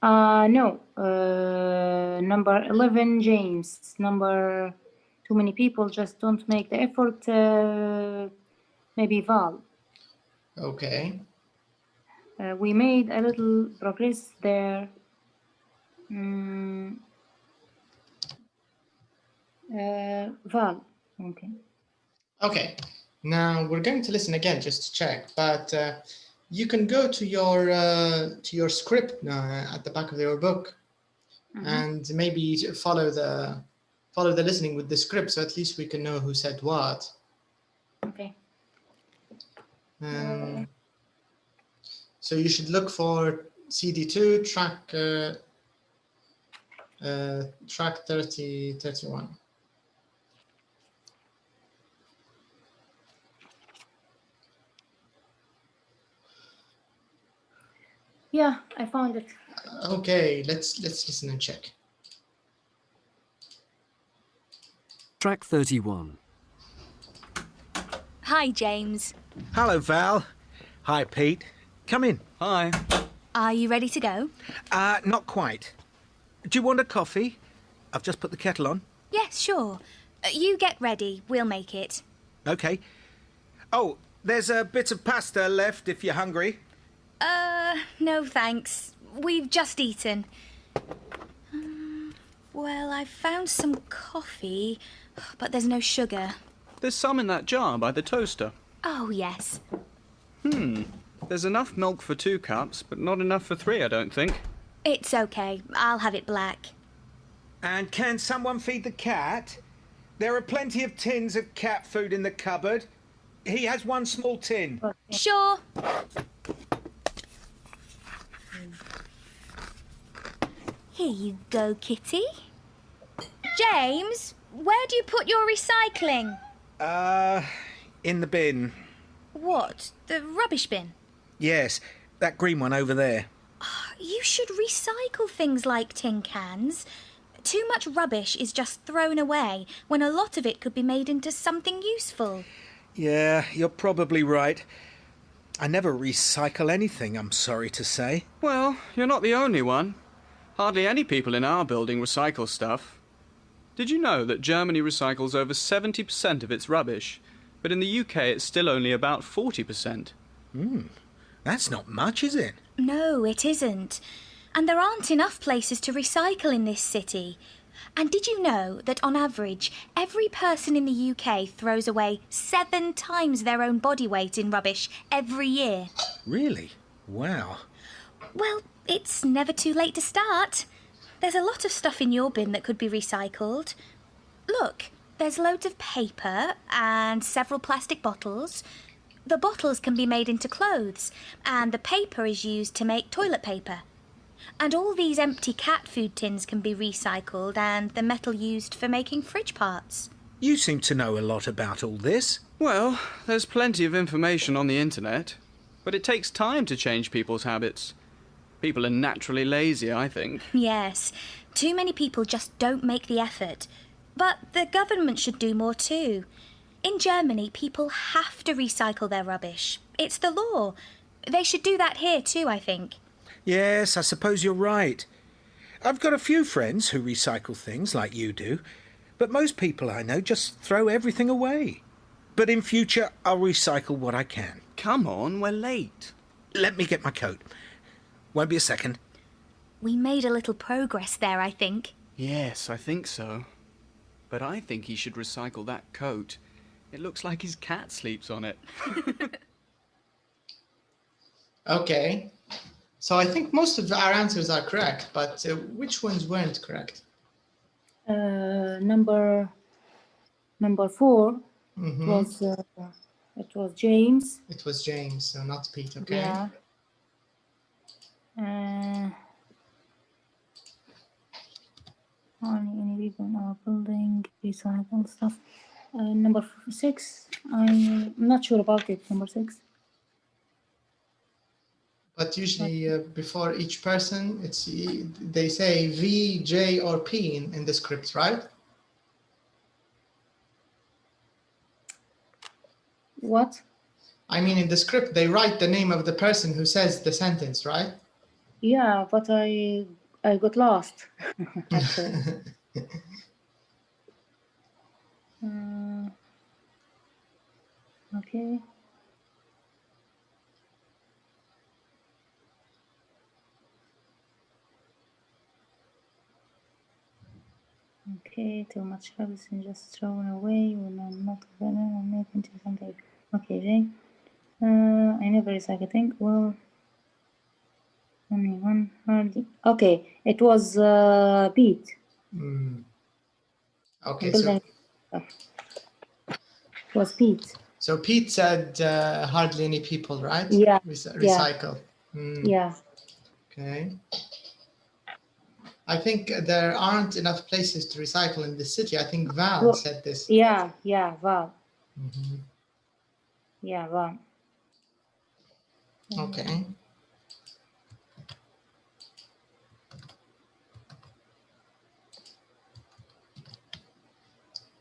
No. Number 11, James. Number too many people just don't make the effort. Maybe Val. Okay. We made a little progress there. Val. Okay. Okay. Now we're going to listen again just to check, but you can go to your script now at the back of your book, and maybe follow the listening with the script, so at least we can know who said what. Okay. So you should look for CD2 track 31. Yeah, I found it. Okay, let's listen and check. Track 31. Hi, James. Hello, Val. Hi, Pete. Come in. Hi. Are you ready to go? Not quite. Do you want a coffee? I've just put the kettle on. Yes, sure. You get ready. We'll make it. Okay. Oh, there's a bit of pasta left if you're hungry. No thanks. We've just eaten. Well, I found some coffee, but there's no sugar. There's some in that jar by the toaster. Oh, yes. There's enough milk for 2 cups, but not enough for 3, I don't think. It's okay. I'll have it black. And can someone feed the cat? There are plenty of tins of cat food in the cupboard. He has 1 small tin. Sure. Here you go, Kitty. James, where do you put your recycling? In the bin. What? The rubbish bin? Yes, that green one over there. You should recycle things like tin cans. Too much rubbish is just thrown away when a lot of it could be made into something useful. Yeah, you're probably right. I never recycle anything, I'm sorry to say. Well, you're not the only one. Hardly any people in our building recycle stuff. Did you know that Germany recycles over 70% of its rubbish, but in the UK it's still only about 40%? That's not much, is it? No, it isn't. And there aren't enough places to recycle in this city. And did you know that on average, every person in the UK throws away 7 times their own body weight in rubbish every year? Really? Wow. Well, it's never too late to start. There's a lot of stuff in your bin that could be recycled. Look, there's loads of paper and several plastic bottles. The bottles can be made into clothes, and the paper is used to make toilet paper. And all these empty cat food tins can be recycled, and the metal used for making fridge parts. You seem to know a lot about all this. Well, there's plenty of information on the internet, but it takes time to change people's habits. People are naturally lazy, I think. Yes, too many people just don't make the effort. But the government should do more too. In Germany, people have to recycle their rubbish. It's the law. They should do that here too, I think. Yes, I suppose you're right. I've got a few friends who recycle things like you do, but most people I know just throw everything away. But in future, I'll recycle what I can. Come on, we're late. Let me get my coat. Won't be a second. We made a little progress there, I think. Yes, I think so. But I think he should recycle that coat. It looks like his cat sleeps on it. Okay. So I think most of our answers are correct, but which ones weren't correct? Number 4 was it was James. It was James, so not Pete. Okay. Yeah. Any people in our building recycle stuff. Number 6. I'm not sure about it. Number 6. But usually before each person, they say V, J, or P in the script, right? What? I mean, in the script, they write the name of the person who says the sentence, right? Yeah, but I got lost. Okay. Okay, too much rubbish and just thrown away when I'm not gonna make into something. Okay, Jay. I never recycle thing. Well, only one hardly. Okay, it was Pete. Okay, so it was Pete. So Pete said hardly any people, right? Yeah. Recycle. Yeah. Okay. I think there aren't enough places to recycle in the city. I think Val said this. Yeah, Val. Yeah, Val. Okay.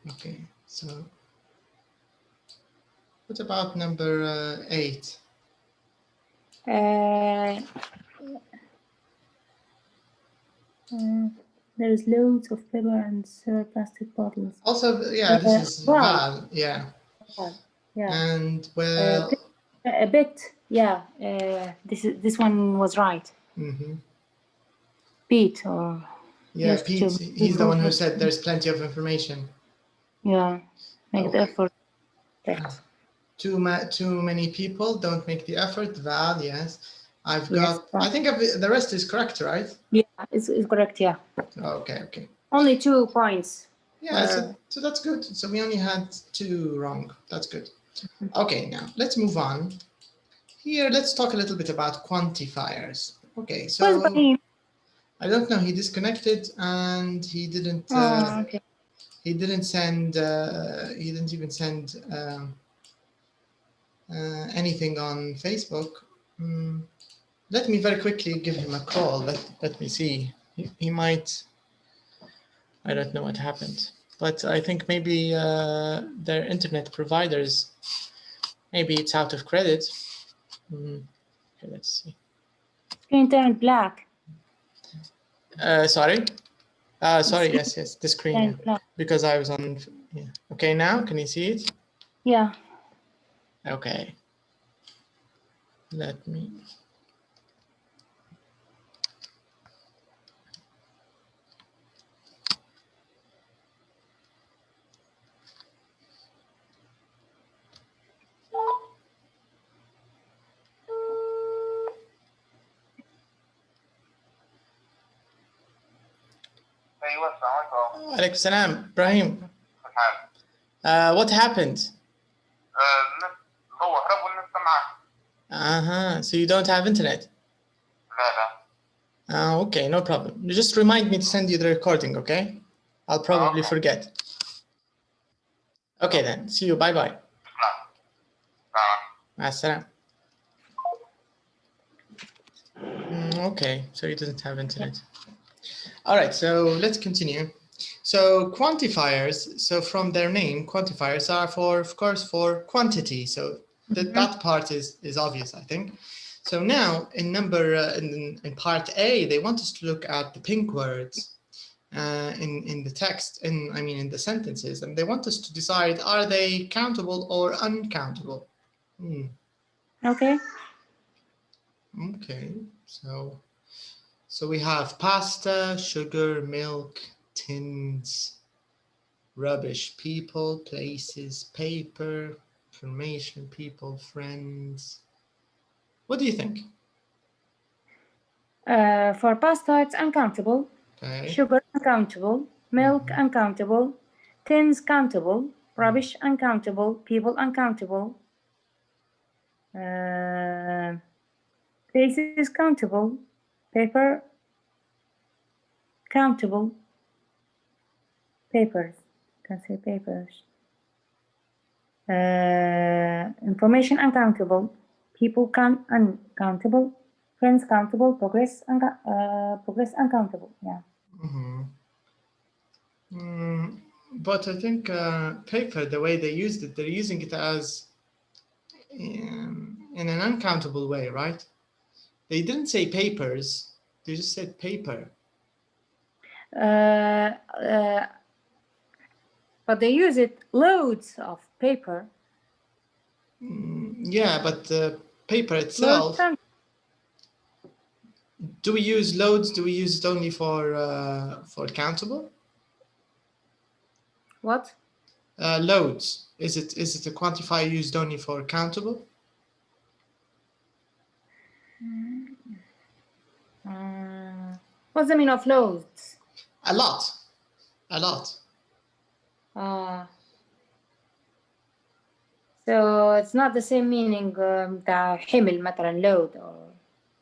Okay, so what about number 8? There is loads of paper and plastic bottles. Also, yeah, this is Val. Yeah. Yeah. And well, a bit. Yeah. This one was right. Pete or. Yeah, Pete. He's the one who said there's plenty of information. Yeah. Make the effort. too many people don't make the effort. Val, yes. I've Yes, got, I think the rest is correct, right? Yeah, it's correct, yeah. Okay, okay. Only 2 points. Yeah, so that's good. So we only had 2 wrong. That's good. Okay, now let's move on. Here, let's talk a little bit about quantifiers. Okay, so I don't know. He disconnected and he didn't. Okay. He didn't send. He didn't even send anything on Facebook. Let me very quickly give him a call. Let me see. He might. I don't know what happened, but I think maybe their internet providers. Maybe it's out of credit. Okay, let's see. Screen turned black. Sorry. Sorry. Yes. The screen. Because I was on. Yeah. Okay. Now, can you see it? Yeah. Okay. Let me. Alaikum salam, Ibrahim. What happened? So you don't have internet? Okay, no problem. Just remind me to send you the recording, okay? I'll probably forget. Okay then, see you, bye-bye. Assalam. Okay, so he doesn't have internet. All right, so let's continue. So quantifiers, so from their name, quantifiers are for, of course, for quantity. So that part is obvious, I think. So now in in part A, they want us to look at the pink words in the text, in the sentences, and they want us to decide, are they countable or uncountable? Okay. Okay, so we have pasta, sugar, milk, tins, rubbish, people, places, paper, information, people, friends. What do you think? For pasta, it's uncountable. Okay. Sugar, uncountable. Milk, uncountable. Tins, countable. Rubbish, uncountable. People, uncountable. Places, countable. Paper, countable. Papers, can say papers. Information, uncountable. People, uncountable. Friends, countable. Progress, uncountable. Yeah. But I think paper, the way they used it, they're using it as in an uncountable way, right? They didn't say papers, they just said paper. But they use it loads of paper. Yeah, but the paper itself. Do we use loads? Do we use it only for countable? What? Loads. Is it a quantifier used only for countable? What's the meaning of loads? A lot. A lot. So it's not the same meaning بتاع حمل مثلا load or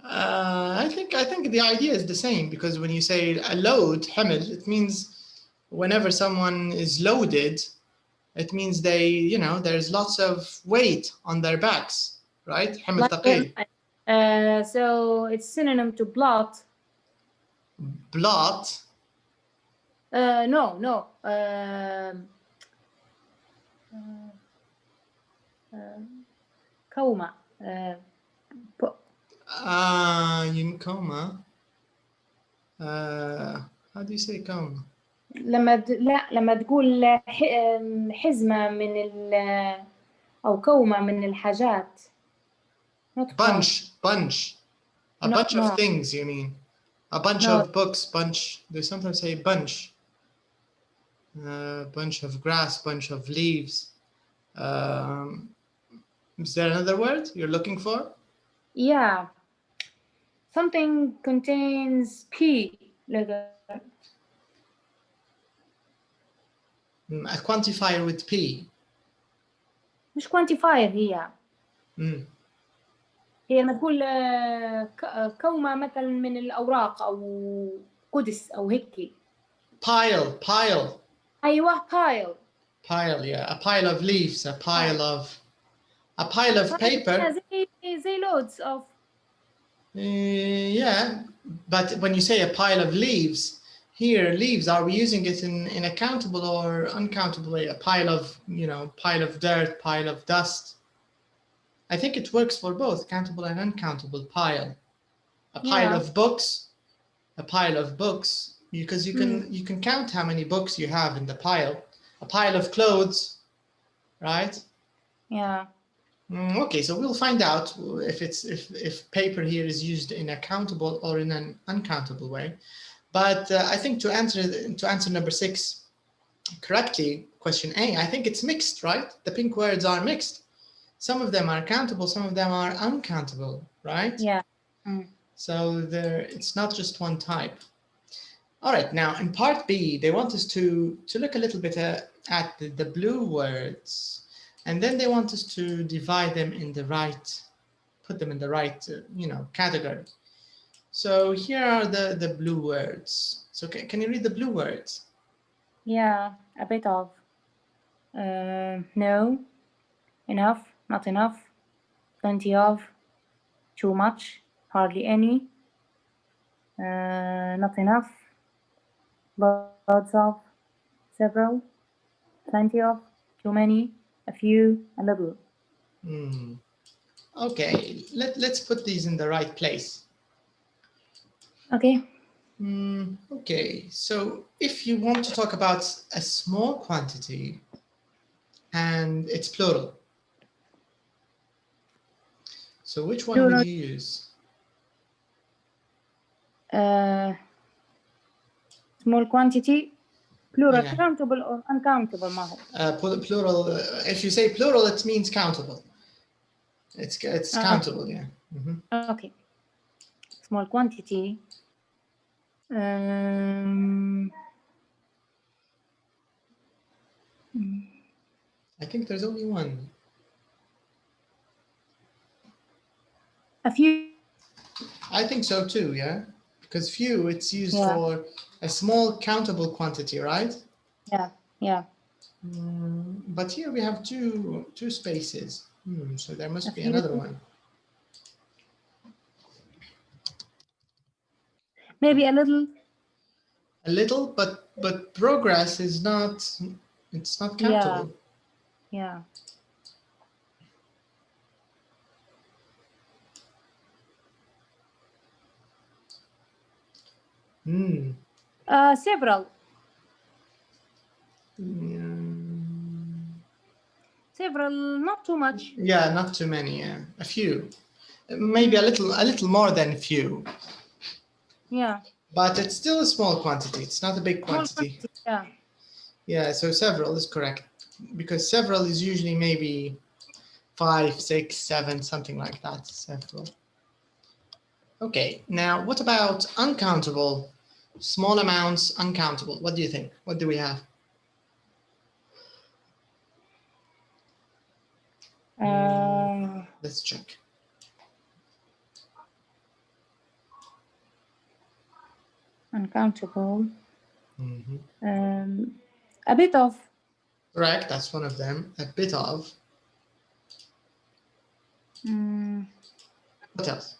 I think the idea is the same, because when you say a load, حمل, it means whenever someone is loaded, it means they, there's lots of weight on their backs, right? حمل ثقيل. So it's synonym to blot. Blot? No. كومة. coma. How do you say coma? لما تقول حزمة من أو كومة من الحاجات. Bunch. A bunch of things, you mean? A bunch of books, bunch. They sometimes say bunch. Bunch of grass, bunch of leaves. Is there another word you're looking for? Yeah. Something contains P letter. A quantifier with P. مش quantifier هي. Mm. هي لما تقول كومة مثلا من الأوراق أو قدس أو هيك. Pile. أيوة pile. Pile, yeah. A pile of leaves, a pile of paper. زي loads of. Yeah, but when you say a pile of leaves, here leaves, are we using it in a countable or uncountable way? A pile of, pile of dirt, pile of dust. I think it works for both countable and uncountable pile. A pile of books, because you can count how many books you have in the pile. A pile of clothes, right? Yeah. Okay, so we'll find out if paper here is used in a countable or in an uncountable way. But I think to answer number 6 correctly, question A, I think it's mixed, right? The pink words are mixed. Some of them are countable, some of them are uncountable, right? Yeah. So it's not just one type. All right, now in part B, they want us to look a little bit at the blue words. And then they want us to divide them in the right, put them in the right, category. So here are the blue words. So can you read the blue words? Yeah, a bit of. No, enough, not enough, plenty of, too much, hardly any, not enough, lots of, several, plenty of, too many, a few, a little. Okay, let's put these in the right place. Okay. Okay, so if you want to talk about a small quantity and it's plural, so which one will you use? Small quantity, plural, countable or uncountable? Plural. If you say plural, it means countable. It's countable, yeah. Okay. Small quantity. I think there's only one. A few. I think so too, yeah. Because few, it's used for a small countable quantity, right? Yeah. But here we have two spaces. So there must be another one. Maybe a little. A little, but progress is not. It's not countable. Yeah. Several. Several, not too much. Yeah, not too many. Yeah, a few, maybe a little more than a few. Yeah. But it's still a small quantity. It's not a big quantity. Yeah. Yeah. So several is correct because several is usually maybe 5, 6, 7, something like that. Several. Okay. Now, what about uncountable? Small amounts, uncountable. What do you think? What do we have? Let's check. Uncountable. A bit of. Correct. That's one of them. A bit of. What else?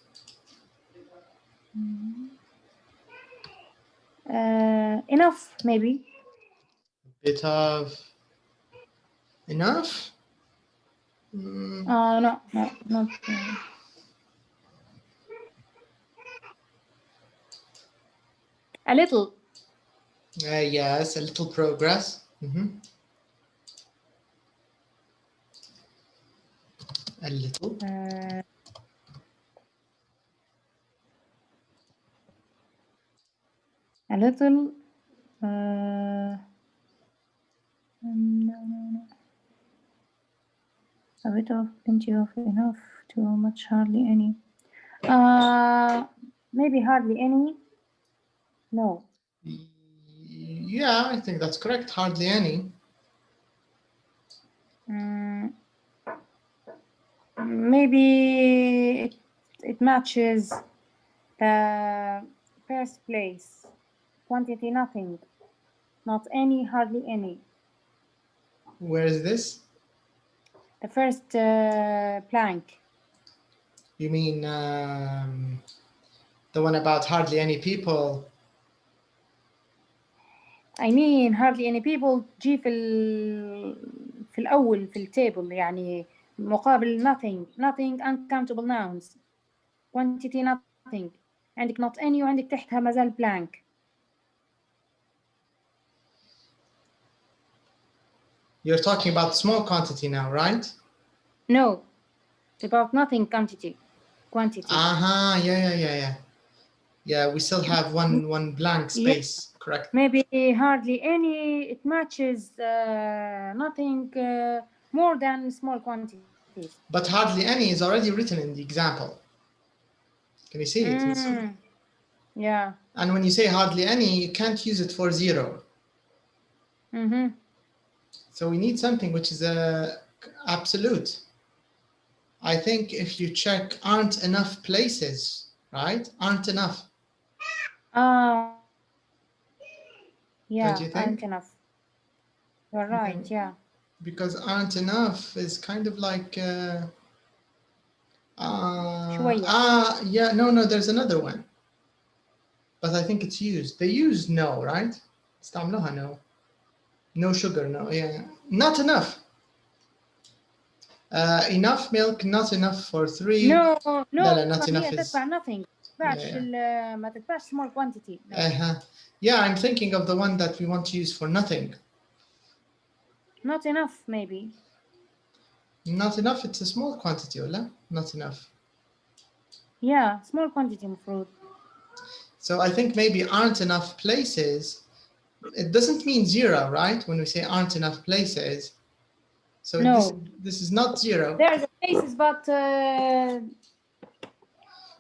Enough, maybe. A bit of. Enough? No, not. A little. Yes, a little progress. A little. A little. No. A bit of, plenty of, enough, too much, hardly any. Maybe hardly any. No. Yeah, I think that's correct. Hardly any. Maybe it matches the first place. Quantity, nothing. Not any, hardly any. Where is this? The first plank. You mean the one about hardly any people? I mean hardly any people جي في الأول في التابل يعني مقابل nothing uncountable nouns. Quantity, nothing. عندك not any وعندك تحتها مازال blank. You're talking about small quantity now, right? No, about nothing quantity. Yeah. Yeah, we still have one blank space, yeah. Correct. Maybe hardly any, it matches nothing more than small quantities. But hardly any is already written in the example. Can you see it? Yeah. And when you say hardly any, you can't use it for 0. So we need something which is absolute. I think if you check aren't enough places, right? Aren't enough. Yeah, don't you think? aren't enough. You're right, yeah. Because aren't enough is kind of like yeah, no, there's another one. But I think it's used. They use no, right? استعملوها no. No sugar, no, yeah. Not enough. Enough milk, not enough for 3. No, لا, not enough is... تتبع nothing. ما تتبعش small quantity. No. Yeah, I'm thinking of the one that we want to use for nothing. Not enough, maybe. Not enough, it's a small quantity, ولا? Not enough. Yeah, small quantity مفروض. So I think maybe aren't enough places. It doesn't mean 0, right? When we say aren't enough places. So no. This is not 0. There's places, but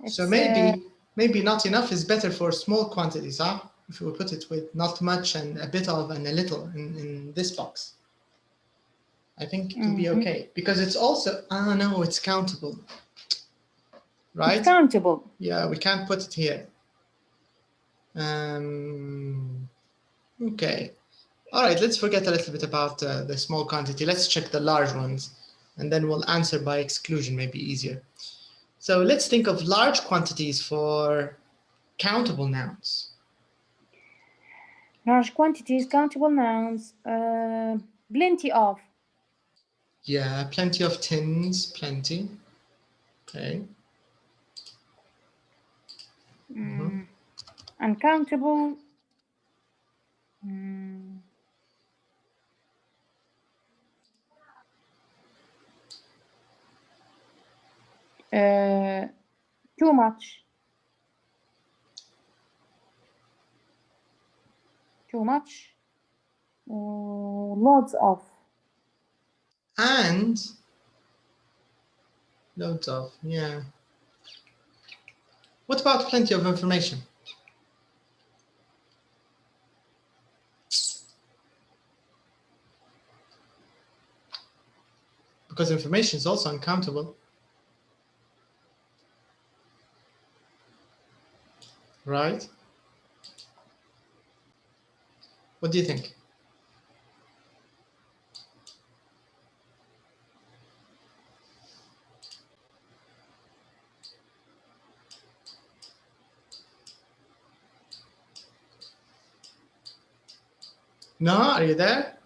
so maybe not enough is better for small quantities, huh? If we put it with not much and a bit of and a little in this box. I think it will be okay because it's also no, it's countable. Right? It's countable. Yeah, we can't put it here. Okay. All right, let's forget a little bit about the small quantity. Let's check the large ones, and then we'll answer by exclusion, maybe easier. So let's think of large quantities for countable nouns. Large quantities, countable nouns, plenty of. Yeah, plenty of tins, plenty. Okay. Uncountable. Too much. Too much. Loads of. And loads of, yeah. What about plenty of information? Because information is also uncountable. Right? What do you think? No, are you there?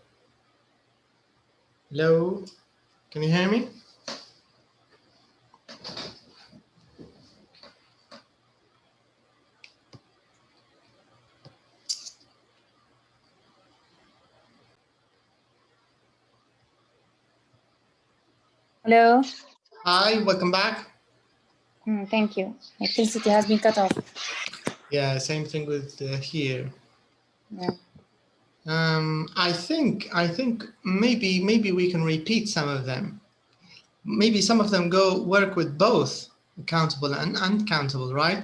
Hello? Can you hear me? Hello. Hi, welcome back. Thank you. Electricity has been cut off. Yeah, same thing with here. Yeah. I think maybe we can repeat some of them. maybe some of them work with both countable and uncountable, right?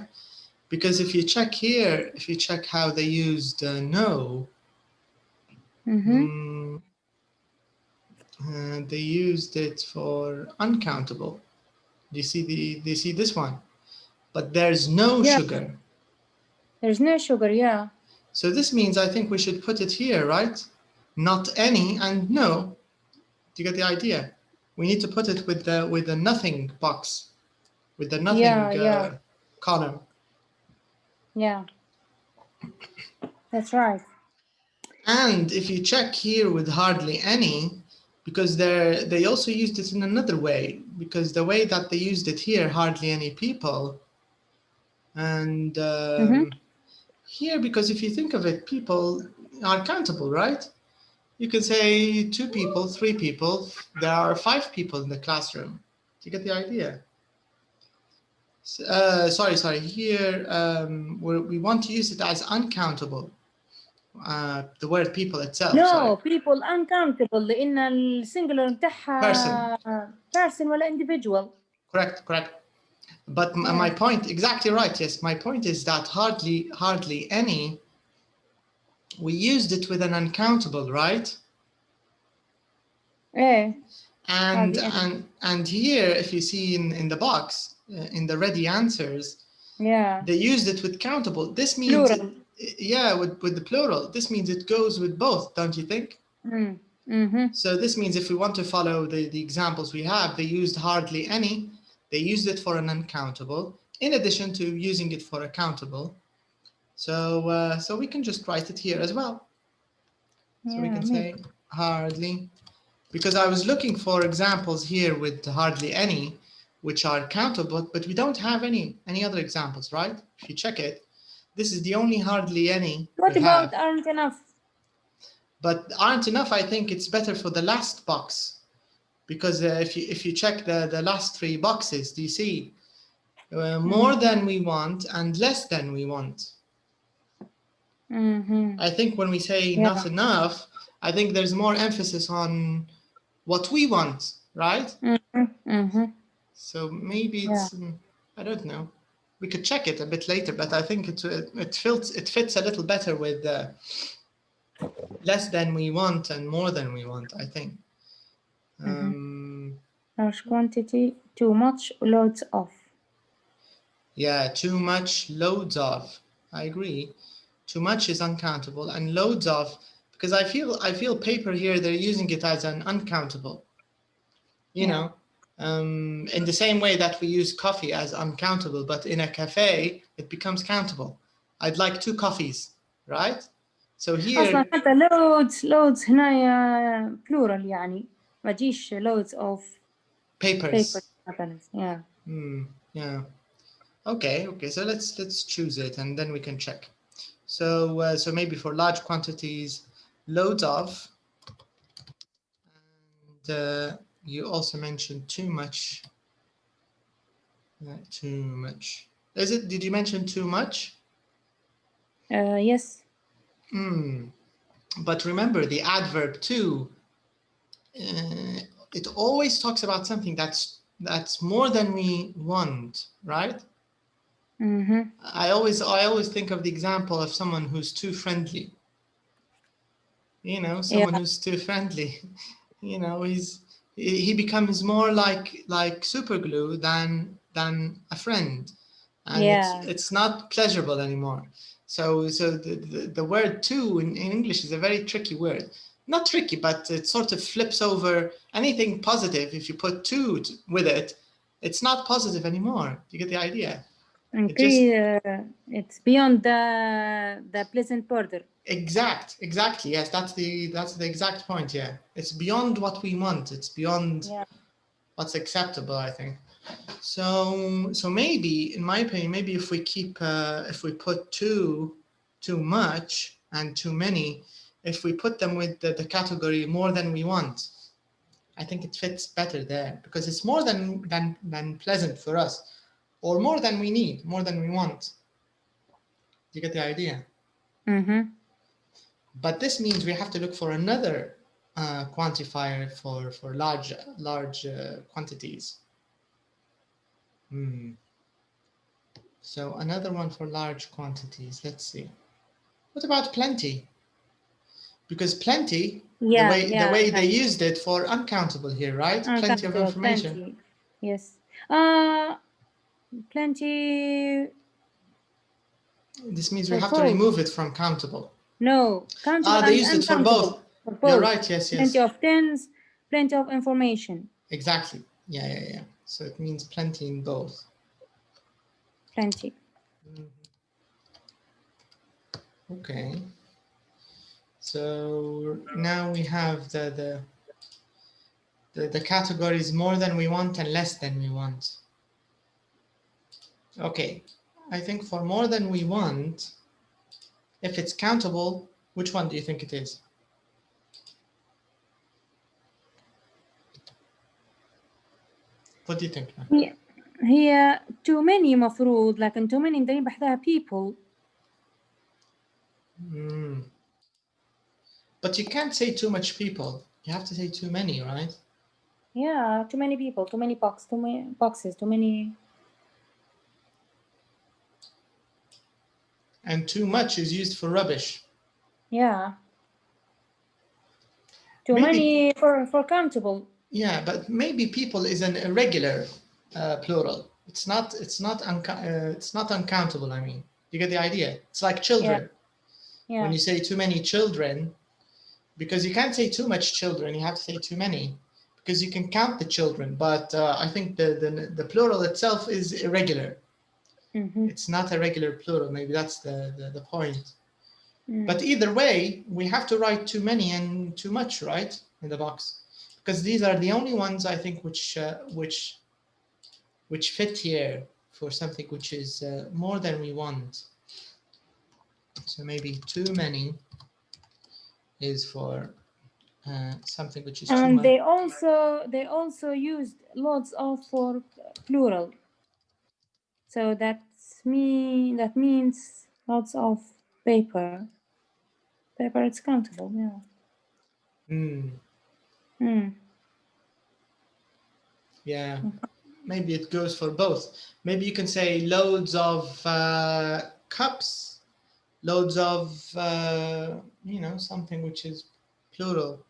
Because if you check here, if you check how they used no, they used it for uncountable. Do you see this one? But there's no sugar. There's no sugar, yeah. So this means I think we should put it here, right? Not any and no. Do you get the idea? We need to put it with the nothing box, with the nothing column. Yeah, that's right. And if you check here with hardly any, because they also used it in another way, because the way that they used it here, hardly any people, and here, because if you think of it, people are countable, right? You can say 2 people, 3 people, there are 5 people in the classroom. Do you get the idea? Sorry, here we want to use it as uncountable. The word people itself. No, sorry. people uncountable لأن السنجلر بتاعها person ولا individual. Correct. But my point, exactly right. Yes, my point is that hardly any. We used it with an uncountable, right? And here, if you see in the box, in the ready answers, they used it with countable. This means with the plural. This means it goes with both, don't you think? So this means if we want to follow the examples we have, they used hardly any. They used it for an uncountable, in addition to using it for a countable. So we can just write it here as well. So we can say hardly, because I was looking for examples here with hardly any, which are countable, but we don't have any other examples, right? If you check it, this is the only hardly any. What about aren't enough? But aren't enough, I think it's better for the last box, because if you check the last 3 boxes, do you see more than we want and less than we want? I think when we say not enough, I think there's more emphasis on what we want, right? So maybe it's I don't know. We could check it a bit later, but I think it fits a little better with less than we want and more than we want, I think. Large quantity, too much, loads of. Yeah, too much, loads of. I agree. Too much is uncountable, and loads of, because I feel paper here, they're using it as an uncountable. You know, in the same way that we use coffee as uncountable, but in a cafe, it becomes countable. I'd like 2 coffees, right? So here أصلاً حتى loads هنا plural يعني ما تجيش loads of papers. Yeah. Yeah. Okay. So let's choose it, and then we can check. So maybe for large quantities, loads of. And you also mentioned too much. Too much. Is it? Did you mention too much? Yes. But remember, the adverb too. It always talks about something that's more than we want, right? I always think of the example of someone who's too friendly. You know, someone who's too friendly. You know, he becomes more like super glue than a friend, and it's not pleasurable anymore. So the word too in English is a very tricky word. Not tricky, but it sort of flips over anything positive. If you put to with it, it's not positive anymore. You get the idea? It's beyond the pleasant border. Exactly. Yes, that's the exact point. Yeah, it's beyond what we want. It's beyond what's acceptable, I think. So maybe, in my opinion, maybe if we put too much and too many, if we put them with the category more than we want, I think it fits better there, because it's more than pleasant for us, or more than we need, more than we want. Do you get the idea? But this means we have to look for another quantifier for large quantities. So another one for large quantities. Let's see. What about plenty? Because plenty, the way they used it for uncountable here, right? Plenty of information. Plenty. Yes. Plenty. This means we have to remove it from countable. No, countable. They used it for both. You're right. Yes. Plenty of things, plenty of information. Exactly. Yeah. So it means plenty in both. Plenty. Okay. So now we have the categories more than we want and less than we want. Okay. I think for more than we want, if it's countable, which one do you think it is? What do you think? هي too many مفروض لكن too many ندري بحثها people. But you can't say too much people. You have to say too many, right? Yeah, too many people, too many boxes, too many. And too much is used for rubbish. Yeah. Too many for countable. Yeah, but maybe people is an irregular plural. It's not uncountable. I mean, you get the idea. It's like children. Yeah. When you say too many children, because you can't say too much children, you have to say too many, because you can count the children. But I think the plural itself is irregular. It's not a regular plural. Maybe that's the point. But either way, we have to write too many and too much, right, in the box, because these are the only ones I think which fit here for something which is more than we want. So maybe too many is for something which is too much. And they also used lots of for plural. So that means lots of paper. Paper, it's countable, yeah. Yeah, maybe it goes for both. Maybe you can say loads of cups, loads of, something which is plural.